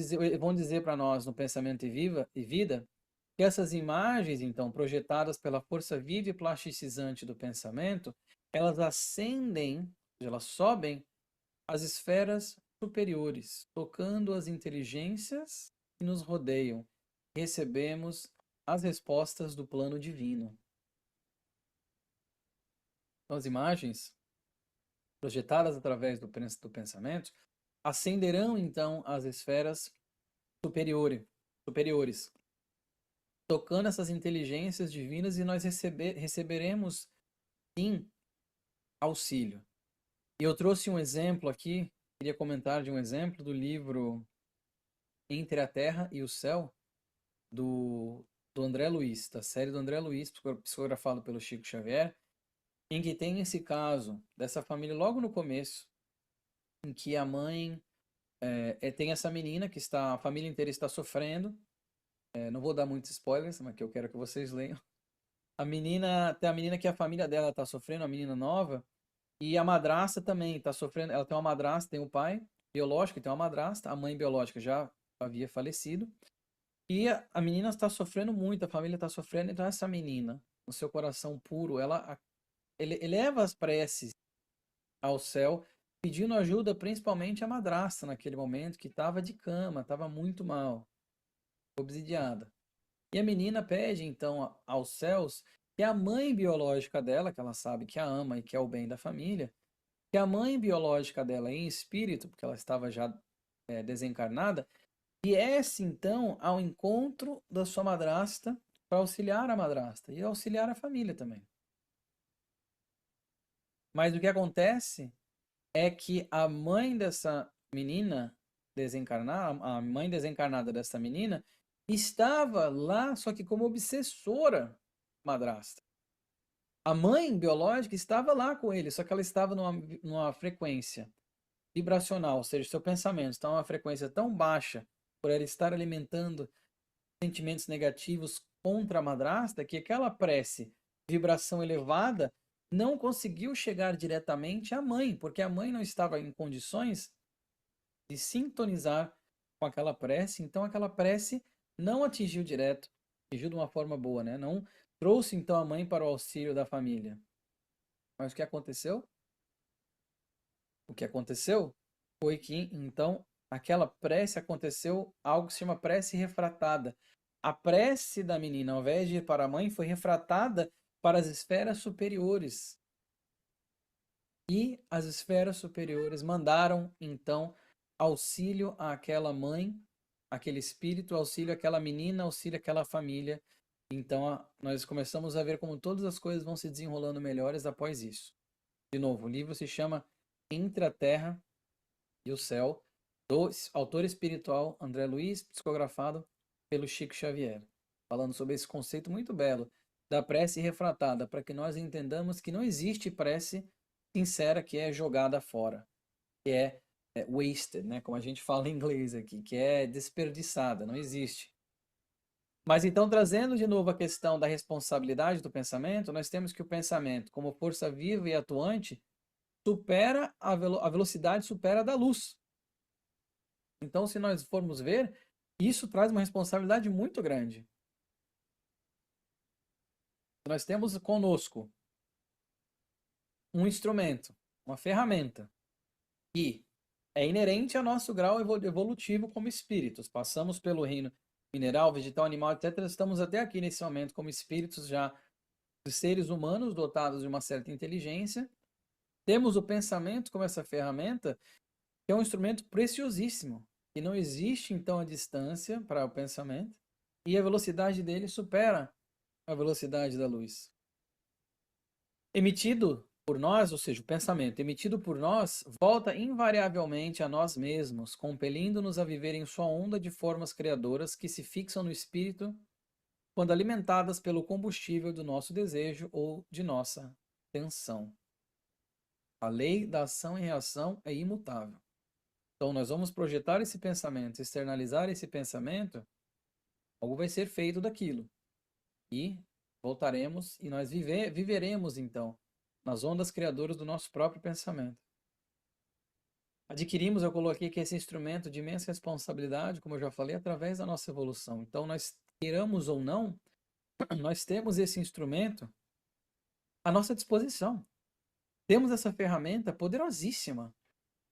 dizer para nós no Pensamento e Vida que essas imagens, então, projetadas pela força viva e plasticizante do pensamento, elas ascendem, elas sobem às esferas superiores, tocando as inteligências que nos rodeiam. Recebemos as respostas do plano divino. Então, as imagens projetadas através do pensamento ascenderão então às esferas superiores. tocando essas inteligências divinas e nós receberemos, sim, auxílio. E eu trouxe um exemplo aqui, queria comentar de um exemplo do livro Entre a Terra e o Céu, do André Luiz, da série do André Luiz, psicografado pelo Chico Xavier, em que tem esse caso dessa família logo no começo, em que a mãe tem essa menina que está, a família inteira está sofrendo. Não vou dar muitos spoilers, mas que eu quero que vocês leiam. Tem a menina que a família dela está sofrendo, a menina nova, e a madrasta também está sofrendo. Ela tem uma madrasta, tem um pai biológico, tem uma madrasta, a mãe biológica já havia falecido. E a menina está sofrendo muito, a família está sofrendo, então essa menina, no seu coração puro, ele eleva as preces ao céu, pedindo ajuda principalmente à madrasta naquele momento, que estava de cama, estava muito mal, obsidiada. E a menina pede então aos céus que a mãe biológica dela, que ela sabe que a ama e que é o bem da família, que a mãe biológica dela em espírito, porque ela estava já desencarnada, viesse então ao encontro da sua madrasta para auxiliar a madrasta e auxiliar a família também. Mas o que acontece é que a mãe dessa menina desencarnada, a mãe desencarnada dessa menina, estava lá, só que como obsessora madrasta. A mãe biológica estava lá com ele, só que ela estava numa frequência vibracional, ou seja, seu pensamento está numa frequência tão baixa por ela estar alimentando sentimentos negativos contra a madrasta, que aquela prece, vibração elevada, não conseguiu chegar diretamente à mãe, porque a mãe não estava em condições de sintonizar com aquela prece, então aquela prece não atingiu direto, atingiu de uma forma boa, né? Não trouxe então a mãe para o auxílio da família. Mas o que aconteceu? O que aconteceu foi que então aquela prece aconteceu algo que se chama prece refratada. A prece da menina, ao invés de ir para a mãe, foi refratada para as esferas superiores. E as esferas superiores mandaram, então, auxílio àquela mãe, aquele espírito, auxílio àquela menina, auxílio àquela família. Então, nós começamos a ver como todas as coisas vão se desenrolando melhores após isso. De novo, o livro se chama Entre a Terra e o Céu, do autor espiritual André Luiz, psicografado pelo Chico Xavier, falando sobre esse conceito muito belo da prece refratada, para que nós entendamos que não existe prece sincera que é jogada fora, que é wasted, né, como a gente fala em inglês aqui, que é desperdiçada, não existe. Mas então, trazendo de novo a questão da responsabilidade do pensamento, nós temos que o pensamento, como força viva e atuante, supera a velocidade supera a da luz. Então, se nós formos ver, isso traz uma responsabilidade muito grande. Nós temos conosco um instrumento, uma ferramenta, que é inerente ao nosso grau evolutivo como espíritos. Passamos pelo reino mineral, vegetal, animal, etc. Estamos até aqui nesse momento como espíritos já de seres humanos dotados de uma certa inteligência. Temos o pensamento como essa ferramenta, que é um instrumento preciosíssimo, e não existe então a distância para o pensamento, e a velocidade dele supera a velocidade da luz. Emitido por nós, ou seja, o pensamento emitido por nós, volta invariavelmente a nós mesmos, compelindo-nos a viver em sua onda de formas criadoras que se fixam no espírito quando alimentadas pelo combustível do nosso desejo ou de nossa tensão. A lei da ação e reação é imutável. Então, nós vamos projetar esse pensamento, externalizar esse pensamento, algo vai ser feito daquilo. E voltaremos e nós viveremos, então, nas ondas criadoras do nosso próprio pensamento. Adquirimos, eu coloquei aqui esse instrumento de imensa responsabilidade, como eu já falei, através da nossa evolução. Então, nós queiramos ou não, nós temos esse instrumento à nossa disposição. Temos essa ferramenta poderosíssima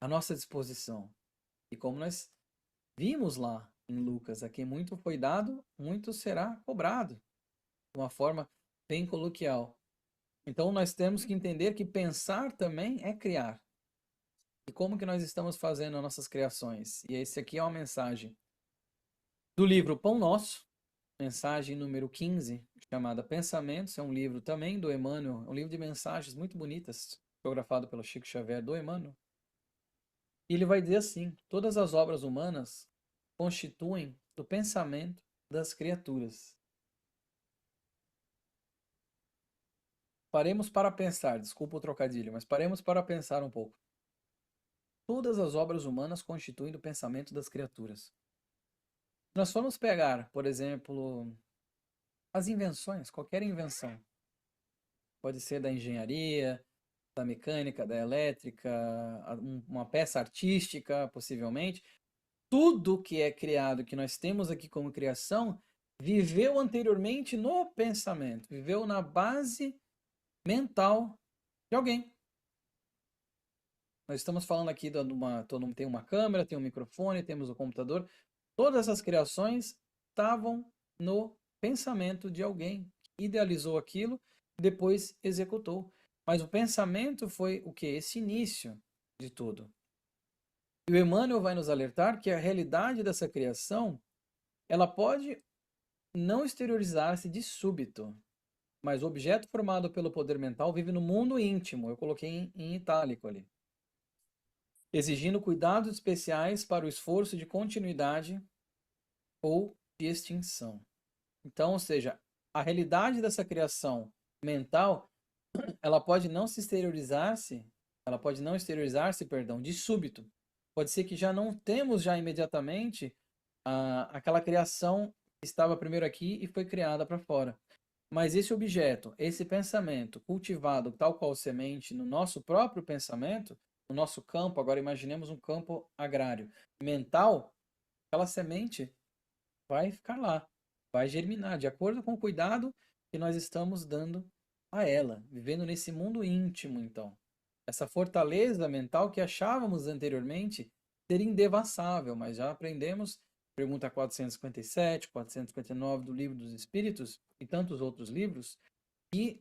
à nossa disposição. E como nós vimos lá em Lucas, a quem muito foi dado, muito será cobrado, de uma forma bem coloquial. Então nós temos que entender que pensar também é criar. E como que nós estamos fazendo as nossas criações? E esse aqui é uma mensagem do livro Pão Nosso, mensagem número 15, chamada Pensamentos. É um livro também do Emmanuel, é um livro de mensagens muito bonitas, fotografado pelo Chico Xavier, do Emmanuel. E ele vai dizer assim: todas as obras humanas constituem do pensamento das criaturas. Paremos para pensar, desculpa o trocadilho, mas paremos para pensar um pouco. Todas as obras humanas constituem do pensamento das criaturas. Nós formos pegar, por exemplo, as invenções, qualquer invenção, pode ser da engenharia, da mecânica, da elétrica, uma peça artística, possivelmente. Tudo que é criado, que nós temos aqui como criação, viveu anteriormente no pensamento, viveu na base mental de alguém. Nós estamos falando aqui de tem uma câmera, tem um microfone, temos o computador. Todas essas criações estavam no pensamento de alguém que idealizou aquilo e depois executou. Mas o pensamento foi o que? Esse início de tudo. E o Emmanuel vai nos alertar que a realidade dessa criação, ela pode não exteriorizar-se de súbito, mas o objeto formado pelo poder mental vive no mundo íntimo. Eu coloquei em itálico ali. Exigindo cuidados especiais para o esforço de continuidade ou de extinção. Então, ou seja, a realidade dessa criação mental, ela pode não se exteriorizar-se, ela pode não exteriorizar-se, perdão, de súbito. Pode ser que já não temos já imediatamente aquela criação que estava primeiro aqui e foi criada para fora. Mas esse objeto, esse pensamento cultivado tal qual semente no nosso próprio pensamento, no nosso campo, agora imaginemos um campo agrário, mental, aquela semente vai ficar lá, vai germinar, de acordo com o cuidado que nós estamos dando a ela, vivendo nesse mundo íntimo, então. Essa fortaleza mental que achávamos anteriormente ser indevassável, mas já aprendemos, pergunta 457, 459 do Livro dos Espíritos e tantos outros livros, que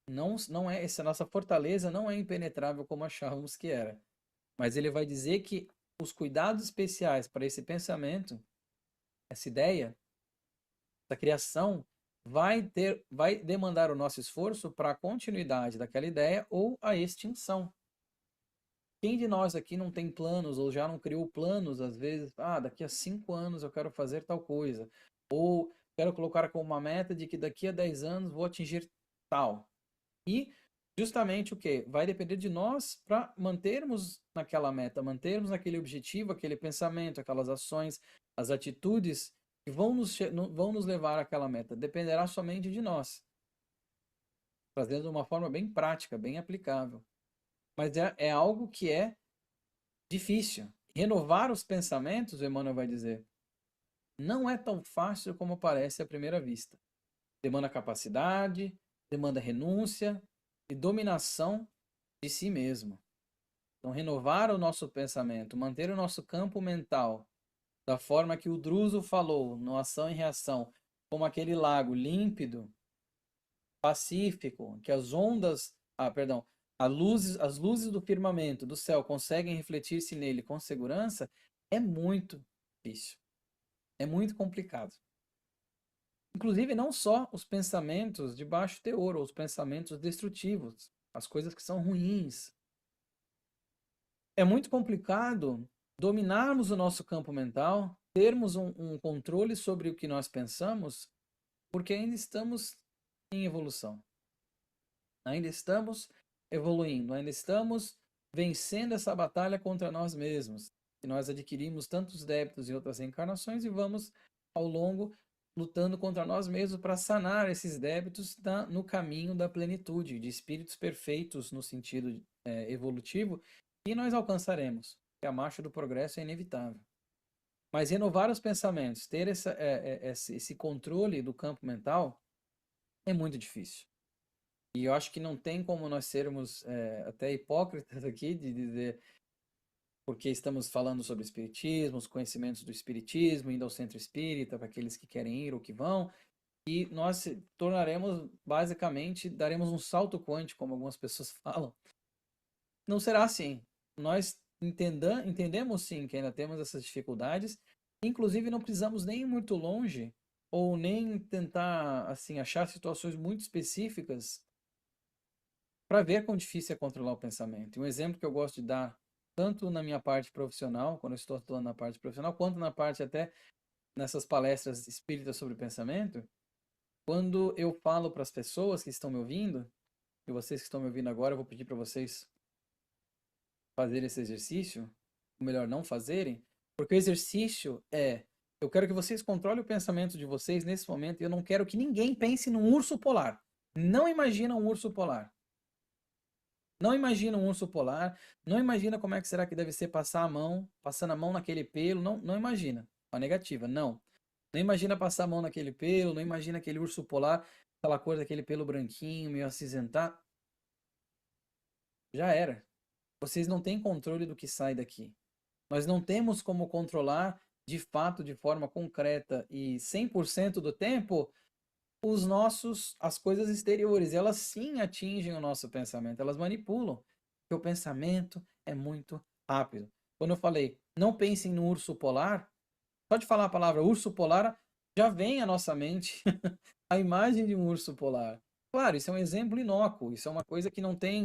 não é essa nossa fortaleza não é impenetrável como achávamos que era. Mas ele vai dizer que os cuidados especiais para esse pensamento, essa ideia, essa criação vai demandar o nosso esforço para a continuidade daquela ideia ou a extinção. Quem de nós aqui não tem planos ou já não criou planos, às vezes, daqui a 5 anos eu quero fazer tal coisa, ou quero colocar como uma meta de que daqui a 10 anos vou atingir tal. E justamente o que? Vai depender de nós para mantermos naquela meta, mantermos naquele objetivo, aquele pensamento, aquelas ações, as atitudes que vão nos levar àquela meta. Dependerá somente de nós, fazendo de uma forma bem prática, bem aplicável. Mas é algo que é difícil. Renovar os pensamentos, o Emmanuel vai dizer, não é tão fácil como parece à primeira vista. Demanda capacidade, demanda renúncia e dominação de si mesmo. Então, renovar o nosso pensamento, manter o nosso campo mental da forma que o Druso falou, no ação e reação, como aquele lago límpido, pacífico, que as ondas, as luzes do firmamento, do céu, conseguem refletir-se nele com segurança, é muito difícil. É muito complicado. Inclusive, não só os pensamentos de baixo teor, ou os pensamentos destrutivos, as coisas que são ruins. É muito complicado dominarmos o nosso campo mental, termos um controle sobre o que nós pensamos, porque ainda estamos em evolução. Ainda estamos evoluindo, ainda estamos vencendo essa batalha contra nós mesmos. E nós adquirimos tantos débitos em outras reencarnações e vamos, ao longo, lutando contra nós mesmos para sanar esses débitos no caminho da plenitude, de espíritos perfeitos no sentido evolutivo, e nós alcançaremos, que a marcha do progresso é inevitável. Mas renovar os pensamentos, ter esse controle do campo mental, é muito difícil. E eu acho que não tem como nós sermos até hipócritas aqui de dizer, porque estamos falando sobre espiritismo, os conhecimentos do espiritismo, indo ao centro espírita, para aqueles que querem ir ou que vão, e nós tornaremos, basicamente, daremos um salto quântico, como algumas pessoas falam. Não será assim. Nós entendemos sim que ainda temos essas dificuldades, inclusive não precisamos nem ir muito longe ou nem tentar assim achar situações muito específicas para ver quão difícil é controlar o pensamento. E um exemplo que eu gosto de dar, tanto na minha parte profissional, quando eu estou atuando na parte profissional, quanto na parte até nessas palestras espíritas sobre pensamento, quando eu falo para as pessoas que estão me ouvindo, e vocês que estão me ouvindo agora, eu vou pedir para vocês fazerem esse exercício, ou melhor, não fazerem, porque o exercício é, eu quero que vocês controlem o pensamento de vocês nesse momento, e eu não quero que ninguém pense num urso polar. Não imagina um urso polar. Não imagina um urso polar, não imagina como é que será que deve ser passar a mão, passando a mão naquele pelo, não imagina. A negativa, não. Não imagina passar a mão naquele pelo, não imagina aquele urso polar, aquela cor daquele pelo branquinho, meio acinzentado. Já era. Vocês não têm controle do que sai daqui. Nós não temos como controlar de fato, de forma concreta e 100% do tempo, as coisas exteriores. Elas sim atingem o nosso pensamento, elas manipulam. Porque o pensamento é muito rápido. Quando eu falei, não pensem no urso polar, só de falar a palavra urso polar, já vem à nossa mente a imagem de um urso polar. Claro, isso é um exemplo inócuo, isso é uma coisa que não tem,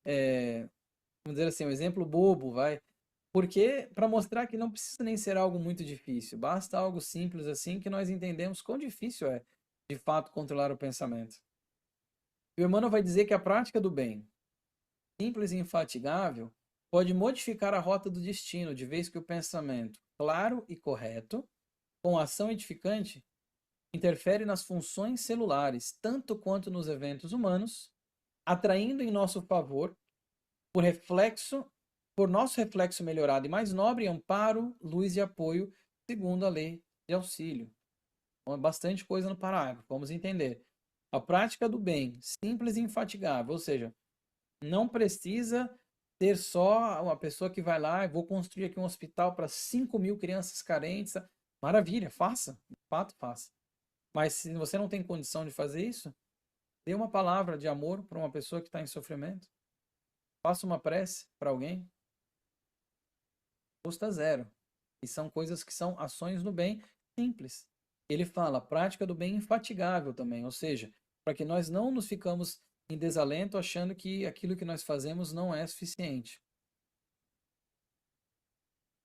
vamos dizer assim, um exemplo bobo, vai. Porque para mostrar que não precisa nem ser algo muito difícil, basta algo simples assim que nós entendemos quão difícil é, de fato, controlar o pensamento. E o Emmanuel vai dizer que a prática do bem, simples e infatigável, pode modificar a rota do destino, de vez que o pensamento, claro e correto, com ação edificante, interfere nas funções celulares, tanto quanto nos eventos humanos, atraindo em nosso favor, por reflexo, por nosso reflexo melhorado e mais nobre, amparo, luz e apoio, segundo a lei de auxílio. Então, é bastante coisa no parágrafo, vamos entender. A prática do bem, simples e infatigável, ou seja, não precisa ter só uma pessoa que vai lá, vou construir aqui um hospital para 5.000 crianças carentes. Maravilha, faça, de fato faça. Mas se você não tem condição de fazer isso, dê uma palavra de amor para uma pessoa que está em sofrimento. Faça uma prece para alguém. Custa zero. E são coisas que são ações do bem simples. Ele fala prática do bem infatigável também, ou seja, para que nós não nos ficamos em desalento achando que aquilo que nós fazemos não é suficiente.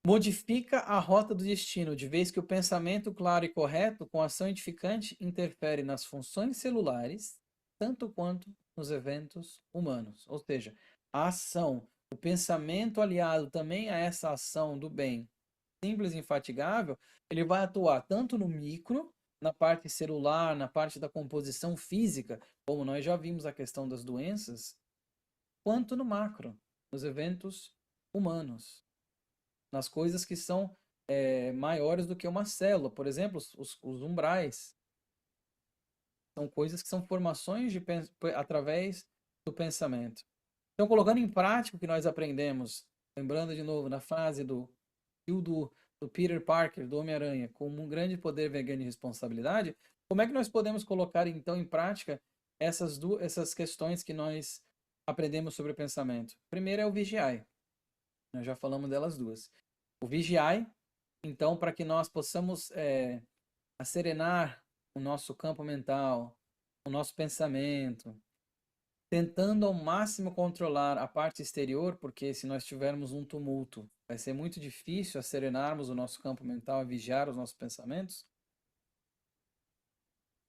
Modifica a rota do destino, de vez que o pensamento claro e correto, com ação edificante, interfere nas funções celulares, tanto quanto nos eventos humanos. Ou seja, a ação, o pensamento aliado também a essa ação do bem, simples e infatigável, ele vai atuar tanto no micro, na parte celular, na parte da composição física, como nós já vimos a questão das doenças, quanto no macro, nos eventos humanos, nas coisas que são maiores do que uma célula. Por exemplo, os umbrais são coisas que são formações através do pensamento. Então, colocando em prática o que nós aprendemos, lembrando de novo na frase do Peter Parker, do Homem-Aranha, com um grande poder vem grande responsabilidade, como é que nós podemos colocar então em prática essas questões que nós aprendemos sobre o pensamento? Primeiro é o vigiai. Nós já falamos delas duas. O vigiai, então, para que nós possamos acerenar o nosso campo mental, o nosso pensamento, tentando ao máximo controlar a parte exterior, porque se nós tivermos um tumulto, vai ser muito difícil serenarmos o nosso campo mental e vigiar os nossos pensamentos.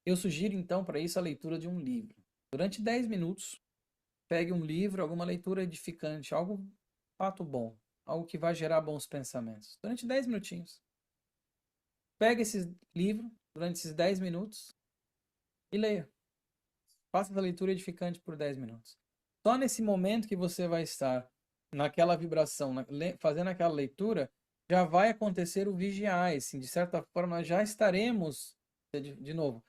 Eu sugiro então para isso a leitura de um livro. Durante 10 minutos, pegue um livro, alguma leitura edificante, algo fato bom, algo que vai gerar bons pensamentos. Durante 10 minutinhos. Pegue esse livro durante esses 10 minutos e leia. Faça essa leitura edificante por 10 minutos. Só nesse momento que você vai estar naquela vibração, fazendo aquela leitura, já vai acontecer o vigiar. Assim, de certa forma, nós já estaremos, de novo,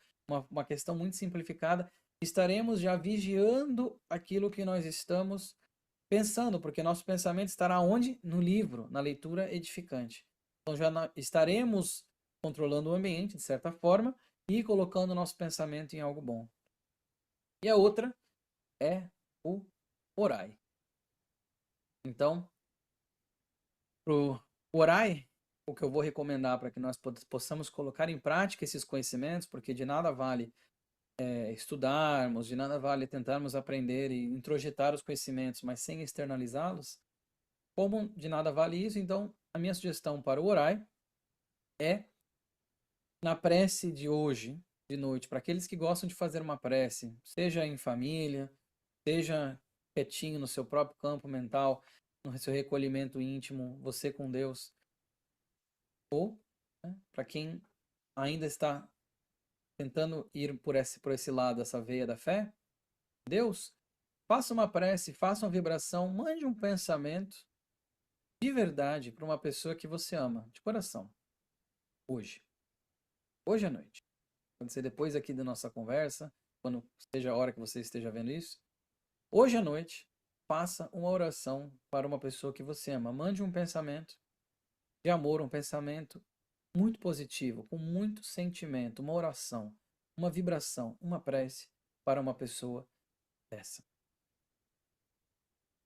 uma questão muito simplificada, estaremos já vigiando aquilo que nós estamos pensando, porque nosso pensamento estará onde? No livro, na leitura edificante. Então já estaremos controlando o ambiente, de certa forma, e colocando nosso pensamento em algo bom. E a outra é o orai. Então, pro orai, o que eu vou recomendar para que nós possamos colocar em prática esses conhecimentos, porque de nada vale estudarmos, de nada vale tentarmos aprender e introjetar os conhecimentos, mas sem externalizá-los. Como de nada vale isso, então a minha sugestão para o orai é na prece de hoje, de noite, para aqueles que gostam de fazer uma prece, seja em família, seja quietinho no seu próprio campo mental, no seu recolhimento íntimo, você com Deus, ou para quem ainda está tentando ir por esse lado, essa veia da fé, Deus, faça uma prece, faça uma vibração, mande um pensamento de verdade para uma pessoa que você ama, de coração, hoje. Hoje à noite. Pode ser depois aqui da nossa conversa, quando seja a hora que você esteja vendo isso. Hoje à noite, faça uma oração para uma pessoa que você ama. Mande um pensamento de amor, um pensamento muito positivo, com muito sentimento, uma oração, uma vibração, uma prece para uma pessoa dessa.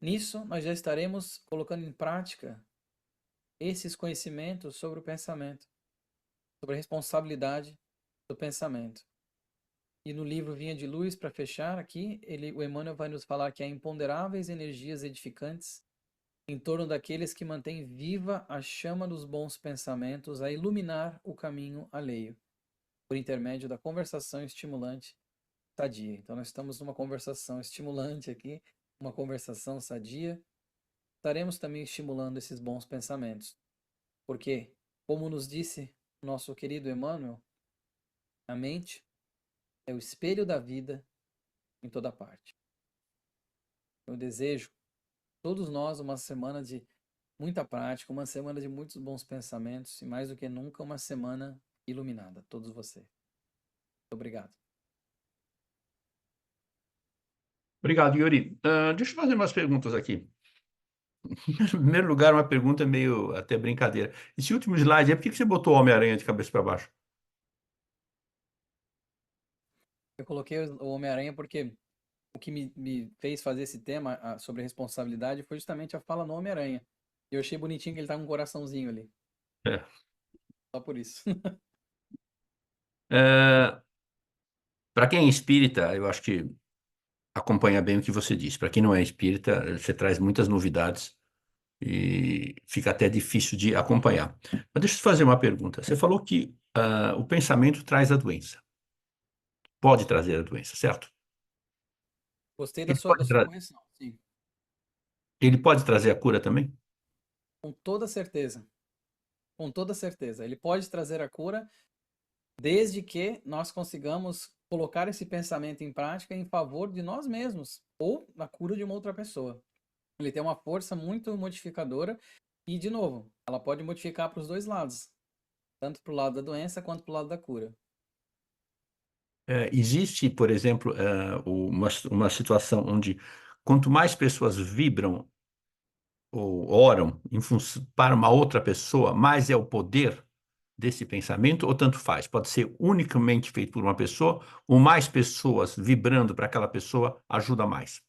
Nisso, nós já estaremos colocando em prática esses conhecimentos sobre o pensamento, sobre a responsabilidade do pensamento. E no livro Vinha de Luz, para fechar aqui, o Emmanuel vai nos falar que há imponderáveis energias edificantes em torno daqueles que mantêm viva a chama dos bons pensamentos a iluminar o caminho alheio, por intermédio da conversação estimulante sadia. Então nós estamos numa conversação estimulante aqui, uma conversação sadia. Estaremos também estimulando esses bons pensamentos. Porque, como nos disse nosso querido Emmanuel, a mente é o espelho da vida em toda parte. Eu desejo todos nós uma semana de muita prática, uma semana de muitos bons pensamentos e mais do que nunca uma semana iluminada, todos vocês. Muito obrigado. Obrigado, Yuri. Deixa eu fazer umas perguntas aqui. Em primeiro lugar, uma pergunta meio até brincadeira. Esse último slide é por que você botou o Homem-Aranha de cabeça para baixo? Eu coloquei o Homem-Aranha porque o que me fez fazer esse tema sobre responsabilidade foi justamente a fala no Homem-Aranha. E eu achei bonitinho que ele tá com um coraçãozinho ali. É. Só por isso. Para quem é espírita, eu acho que acompanha bem o que você disse. Para quem não é espírita, você traz muitas novidades e fica até difícil de acompanhar. Mas deixa eu te fazer uma pergunta. Você falou que o pensamento traz a doença. Pode trazer a doença, certo? Gostei Ele da pode, sua tra- correção. Sim, ele pode trazer a cura também? com toda certeza. Com toda certeza. Ele pode trazer a cura desde que nós consigamos colocar esse pensamento em prática em favor de nós mesmos ou na cura de uma outra pessoa. Ele tem uma força muito modificadora e, de novo, ela pode modificar para os dois lados, tanto para o lado da doença quanto para o lado da cura. Existe, por exemplo, uma situação onde quanto mais pessoas vibram ou oram para uma outra pessoa, mais é o poder desse pensamento, ou tanto faz? Pode ser unicamente feito por uma pessoa, ou mais pessoas vibrando para aquela pessoa ajuda mais.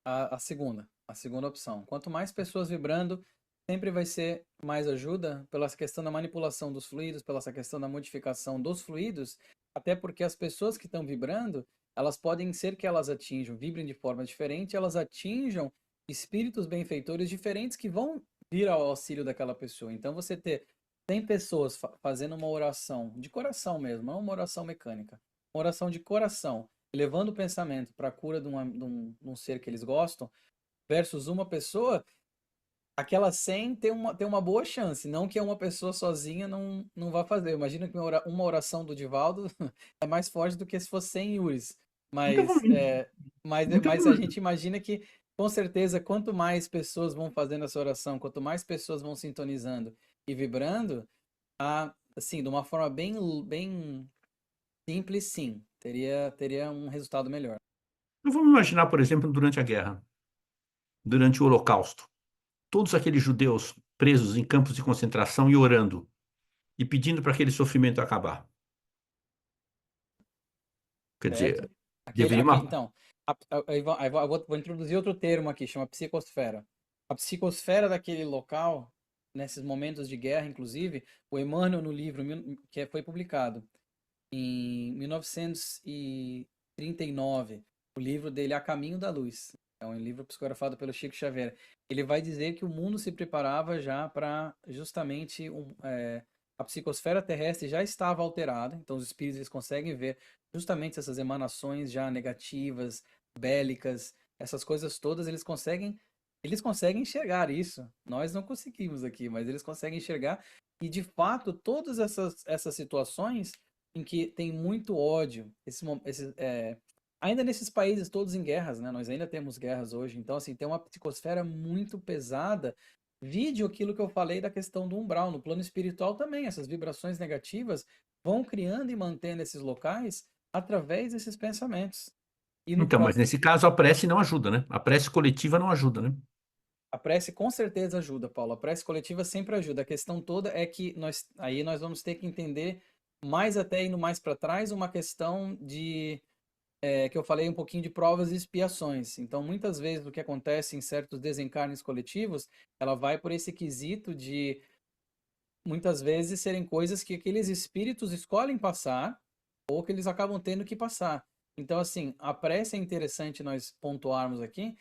A segunda opção. Quanto mais pessoas vibrando, sempre vai ser mais ajuda pela questão da manipulação dos fluidos, pela essa questão da modificação dos fluidos, até porque as pessoas que estão vibrando, elas podem ser que elas atinjam, vibrem de forma diferente, elas atinjam espíritos benfeitores diferentes que vão vir ao auxílio daquela pessoa. Então você ter 100 pessoas fazendo uma oração de coração mesmo, não uma oração mecânica, uma oração de coração, levando o pensamento para a cura de um ser que eles gostam, versus uma pessoa, aquela 100 tem uma boa chance, não que uma pessoa sozinha não vá fazer. Imagina que uma oração do Divaldo é mais forte do que se fosse 100 Yuris. Então, Mas, vamos, então, mas a gente imagina que, com certeza, quanto mais pessoas vão fazendo essa oração, quanto mais pessoas vão sintonizando e vibrando, assim, de uma forma bem simples, sim, teria um resultado melhor. vamos imaginar, por exemplo, durante a guerra, durante o Holocausto, todos aqueles judeus presos em campos de concentração e orando, e pedindo para aquele sofrimento acabar. Quer Certo? dizer, deveria uma... Então, vou introduzir outro termo aqui, chama psicosfera. A psicosfera daquele local nesses momentos de guerra, inclusive, o Emmanuel, no livro que foi publicado em 1939, o livro dele A Caminho da Luz, é um livro psicografado pelo Chico Xavier. Ele vai dizer que o mundo se preparava já para justamente a psicosfera terrestre já estava alterada, então os espíritos eles conseguem ver justamente essas emanações já negativas, bélicas, essas coisas todas, eles conseguem enxergar isso. Nós não conseguimos aqui, mas eles conseguem enxergar e de fato todas essas situações em que tem muito ódio, ainda nesses países todos em guerras, né? Nós ainda temos guerras hoje, então assim, tem uma psicosfera muito pesada. Vide aquilo que eu falei da questão do umbral, no plano espiritual também, essas vibrações negativas vão criando e mantendo esses locais através desses pensamentos. E no Então, mas próprio, nesse caso a prece não ajuda, né? A prece coletiva não ajuda, né? a prece com certeza ajuda, Paulo. A prece coletiva sempre ajuda. A questão toda é que nós vamos ter que entender mais até indo mais para trás uma questão que eu falei um pouquinho de provas e expiações. Então, muitas vezes o que acontece em certos desencarnes coletivos, ela vai por esse quesito de muitas vezes serem coisas que aqueles espíritos escolhem passar ou que eles acabam tendo que passar. Então, assim, a prece é interessante nós pontuarmos aqui,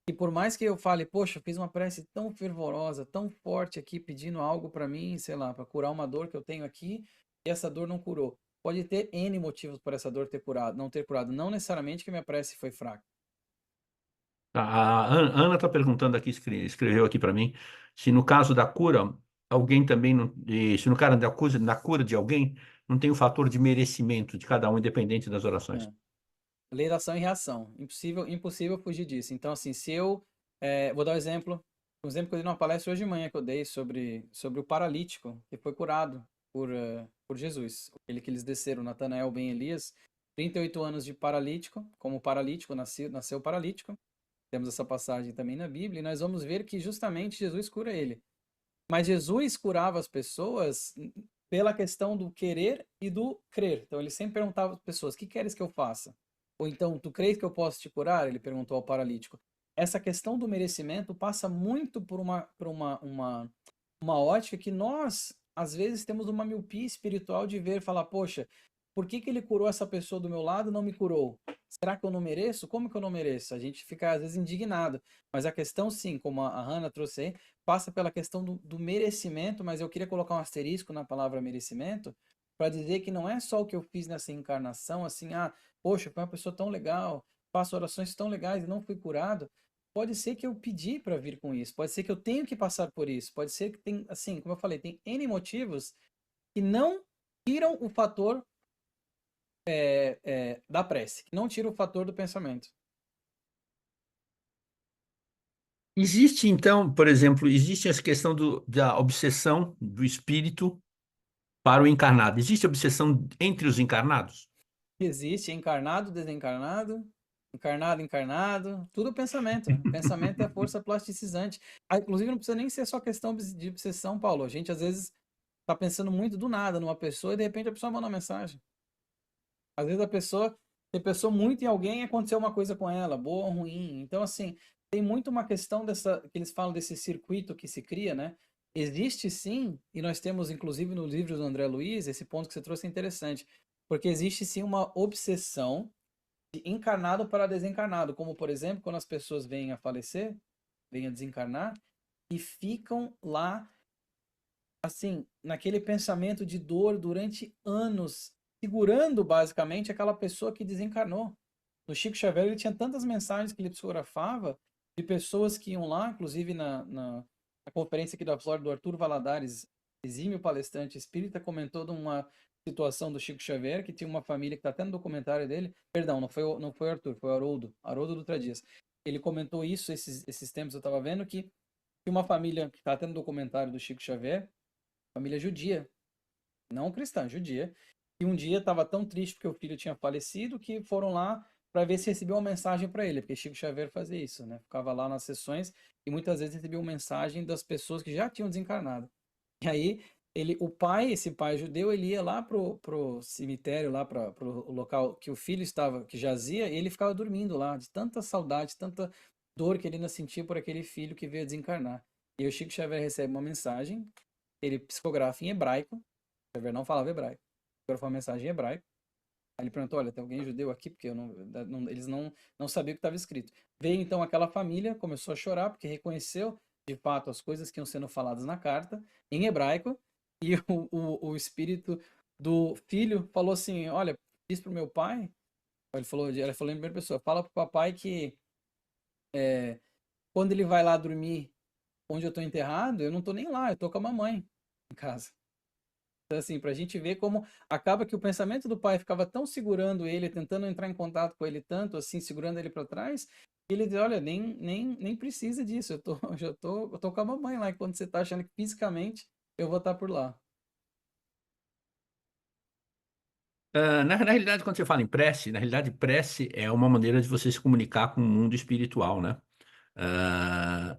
e por mais que eu fale, poxa, eu fiz uma prece tão fervorosa, tão forte aqui, pedindo algo para mim, sei lá, para curar uma dor que eu tenho aqui, e essa dor não curou. Pode ter N motivos por essa dor ter curado, não ter curado. Não necessariamente que minha prece foi fraca. Ana está perguntando aqui, escreveu aqui para mim, se no caso da cura, alguém também não, se no caso da cura de alguém, não tem o fator de merecimento de cada um, independente das orações. É. Lei da ação e reação. Impossível, impossível fugir disso. Então, assim, se eu. Vou dar um exemplo que eu dei numa palestra hoje de manhã que eu dei sobre o paralítico que foi curado por Jesus. Ele que eles desceram, Natanael ben Elias, 38 anos de paralítico, como paralítico, nasceu paralítico. Temos essa passagem também na Bíblia, e nós vamos ver que justamente Jesus cura ele. Mas Jesus curava as pessoas pela questão do querer e do crer. Então ele sempre perguntava às pessoas: "Que queres que eu faça?" Ou então, "Tu crês que eu posso te curar?" Ele perguntou ao paralítico. Essa questão do merecimento passa muito por uma ótica que nós, às vezes, temos uma miopia espiritual de ver e falar: "Poxa, por que que ele curou essa pessoa do meu lado e não me curou? Será que eu não mereço? Como que eu não mereço?" A gente fica, às vezes, indignado. Mas a questão, sim, como a Hannah trouxe aí, passa pela questão do merecimento, mas eu queria colocar um asterisco na palavra merecimento, para dizer que não é só o que eu fiz nessa encarnação, assim, poxa, foi uma pessoa tão legal, faço orações tão legais e não fui curado. Pode ser que eu pedi para vir com isso, pode ser que eu tenho que passar por isso, pode ser que tem, assim, como eu falei, tem N motivos que não tiram o fator da prece, que não tiram o fator do pensamento. Existe, então, por exemplo, existe essa questão da obsessão do espírito para o encarnado. Existe obsessão entre os encarnados? Existe encarnado, desencarnado, encarnado, encarnado, tudo pensamento. Pensamento é a força plasticizante. Inclusive, não precisa nem ser só questão de obsessão, Paulo. A gente, às vezes, tá pensando muito do nada numa pessoa e, de repente, a pessoa manda uma mensagem. Às vezes, tem pessoa muito em alguém e aconteceu uma coisa com ela, boa ou ruim. Então, assim, tem muito uma questão que eles falam desse circuito que se cria, né? Existe sim, e nós temos, inclusive, no livro do André Luiz, esse ponto que você trouxe é interessante, porque existe sim uma obsessão de encarnado para desencarnado, como por exemplo, quando as pessoas vêm a falecer, vêm a desencarnar e ficam lá assim, naquele pensamento de dor durante anos, segurando basicamente aquela pessoa que desencarnou. No Chico Xavier ele tinha tantas mensagens que ele psicografava de pessoas que iam lá, inclusive na conferência aqui da Flórida, do Arthur Valadares, exímio palestrante espírita, comentou de uma situação do Chico Xavier, que tinha uma família que está até no documentário dele, perdão, não foi o Arthur, foi o Haroldo Dutra Dias. Ele comentou isso esses tempos, eu estava vendo, que tinha uma família que está até no documentário do Chico Xavier, família judia, não cristã, judia, e um dia estava tão triste porque o filho tinha falecido que foram lá para ver se recebeu uma mensagem para ele, porque Chico Xavier fazia isso, né? Ficava lá nas sessões e muitas vezes recebia uma mensagem das pessoas que já tinham desencarnado. E aí esse pai judeu, ele ia lá pro cemitério, lá pro local que o filho estava, que jazia, e ele ficava dormindo lá, de tanta saudade, tanta dor que ele ainda sentia por aquele filho que veio desencarnar. E o Chico Xavier recebe uma mensagem, ele psicografa em hebraico, o Xavier não falava hebraico, psicografou uma mensagem em hebraico. Aí ele perguntou, olha, tem alguém judeu aqui? Porque eles não sabiam o que estava escrito. Veio então aquela família, começou a chorar, porque reconheceu de fato as coisas que iam sendo faladas na carta, em hebraico, e o espírito do filho falou assim, olha, diz pro meu pai, ela falou em primeira pessoa, fala pro papai que quando ele vai lá dormir onde eu tô enterrado, eu não tô nem lá, eu tô com a mamãe em casa. Então, assim, pra gente ver como acaba que o pensamento do pai ficava tão segurando ele, tentando entrar em contato com ele tanto, assim, segurando ele para trás, que ele diz, olha, nem precisa disso, eu tô com a mamãe lá, enquanto você tá achando que fisicamente eu vou estar por lá. Na realidade, quando você fala em prece, na realidade, prece é uma maneira de você se comunicar com o mundo espiritual, né? Ah,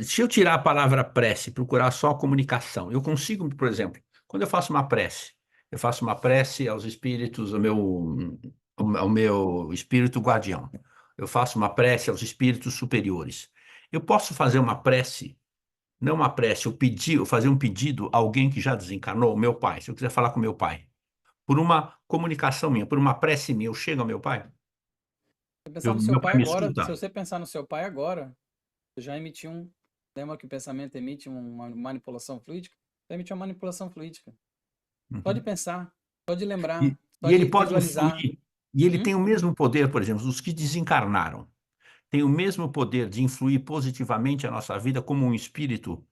Se eu tirar a palavra prece e procurar só a comunicação, eu consigo, por exemplo, quando eu faço uma prece aos espíritos, ao meu espírito guardião, eu faço uma prece aos espíritos superiores. Eu posso fazer uma prece, não uma prece, eu fazer um pedido a alguém que já desencarnou, meu pai, se eu quiser falar com meu pai, por uma comunicação minha, por uma prece minha, eu chego ao meu pai, Se você pensar no seu meu pai pai me agora, se escuta. você pensar no seu pai agora, você já emitiu um, lembra que o pensamento emite uma manipulação fluídica? Você emite uma manipulação fluídica. Só de Uhum. pensar, só de lembrar, E, só e ele de pode visualizar. influir, e ele Hum? tem o mesmo poder, por exemplo, os que desencarnaram, têm o mesmo poder de influir positivamente a nossa vida como um espírito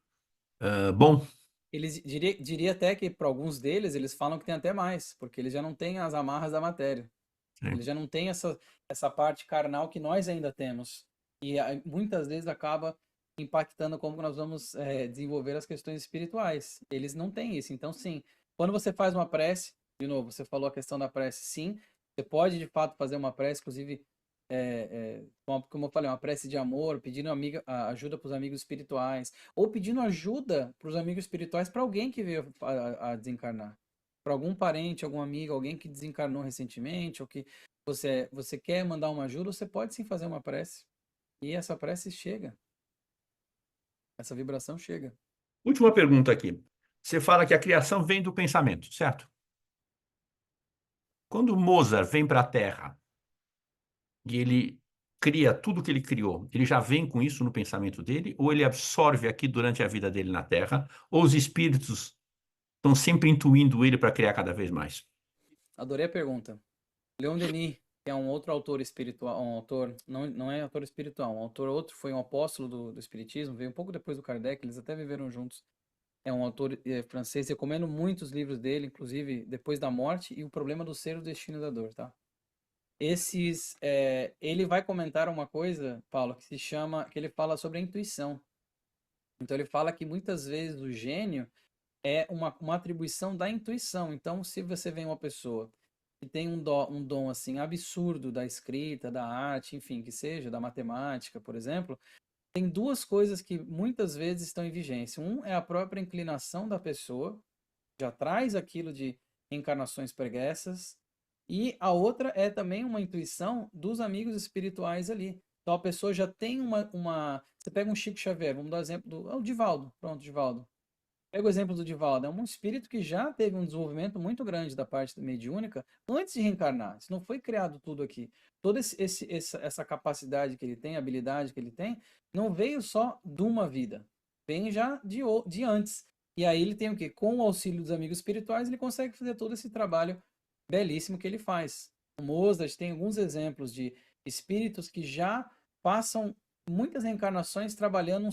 bom. Eles diria até que para alguns deles eles falam que tem até mais, porque eles já não têm as amarras da matéria. Eles Sim. já não têm essa parte carnal que nós ainda temos. E muitas vezes acaba impactando como nós vamos desenvolver as questões espirituais. Eles não têm isso. Então, sim, quando você faz uma prece, de novo, você falou a questão da prece, sim, você pode de fato fazer uma prece, inclusive, como eu falei, uma prece de amor, pedindo ajuda para os amigos espirituais, ou pedindo ajuda para os amigos espirituais para alguém que veio a desencarnar. Para algum parente, algum amigo, alguém que desencarnou recentemente, ou que você quer mandar uma ajuda, você pode sim fazer uma prece. E essa prece chega, essa vibração chega. Última pergunta aqui. Você fala que a criação vem do pensamento, certo? Quando Mozart vem para a Terra e ele cria tudo que ele criou, ele já vem com isso no pensamento dele, ou ele absorve aqui durante a vida dele na Terra, ou os espíritos estão sempre intuindo ele para criar cada vez mais? Adorei a pergunta. Leon Denis, que é um outro autor espiritual, um autor, não é autor espiritual, um autor outro, foi um apóstolo do Espiritismo, veio um pouco depois do Kardec, eles até viveram juntos. É um autor francês, recomendo muitos livros dele, inclusive Depois da Morte e O Problema do Ser, o Destino da Dor, tá? Ele vai comentar uma coisa, Paulo, que se chama, que ele fala sobre a intuição. Então ele fala que muitas vezes o gênio é uma atribuição da intuição. Então, se você vê uma pessoa que tem um dom assim absurdo da escrita, da arte, enfim, que seja, da matemática, por exemplo, tem duas coisas que muitas vezes estão em vigência. Um é a própria inclinação da pessoa, já traz aquilo de encarnações pregressas, e a outra é também uma intuição dos amigos espirituais ali. Então a pessoa já tem Você pega um Chico Xavier, vamos dar o exemplo do Divaldo. Pronto, Divaldo. Pega o exemplo do Divaldo, é um espírito que já teve um desenvolvimento muito grande da parte mediúnica antes de reencarnar. Isso não foi criado tudo aqui. Toda essa capacidade que ele tem, habilidade que ele tem, não veio só de uma vida. Vem já de antes. E aí ele tem o quê? Com o auxílio dos amigos espirituais, ele consegue fazer todo esse trabalho belíssimo que ele faz. O Mozart tem alguns exemplos de espíritos que já passam muitas reencarnações trabalhando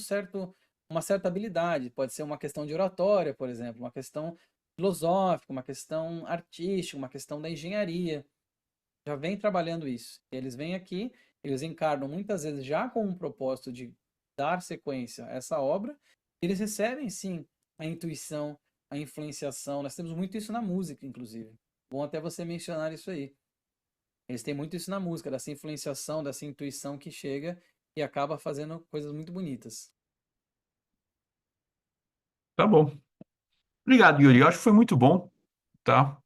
uma certa habilidade. Pode ser uma questão de oratória, por exemplo, uma questão filosófica, uma questão artística, uma questão da engenharia. Já vem trabalhando isso. Eles vêm aqui, eles encarnam muitas vezes já com um propósito de dar sequência a essa obra. Eles recebem, sim, a intuição, a influenciação. Nós temos muito isso na música, inclusive. Bom até você mencionar isso aí. Eles têm muito isso na música, dessa influenciação, dessa intuição que chega e acaba fazendo coisas muito bonitas. Tá bom. Obrigado, Yuri. Eu acho que foi muito bom, tá?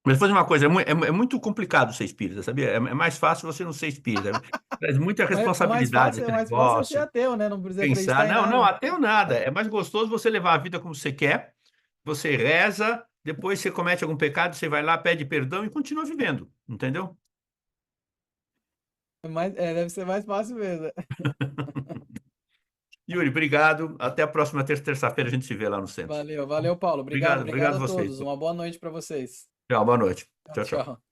Mas vou dizer uma coisa, é muito complicado ser espírita, sabia? É mais fácil você não ser espírita. Traz muita responsabilidade É aquele mais fácil você ser negócio. ateu, né? Não precisa Pensar, acreditar em não, não, nada. até o nada. É mais gostoso você levar a vida como você quer, você reza, depois você comete algum pecado, você vai lá, pede perdão e continua vivendo, entendeu? Deve ser mais fácil mesmo. Yuri, obrigado. Até a próxima terça-feira a gente se vê lá no centro. Valeu, valeu, Paulo. Obrigado, Obrigado, obrigado obrigado a a vocês. todos. Uma boa noite para vocês. Tchau, boa noite. Tchau, Tchau, tchau. tchau.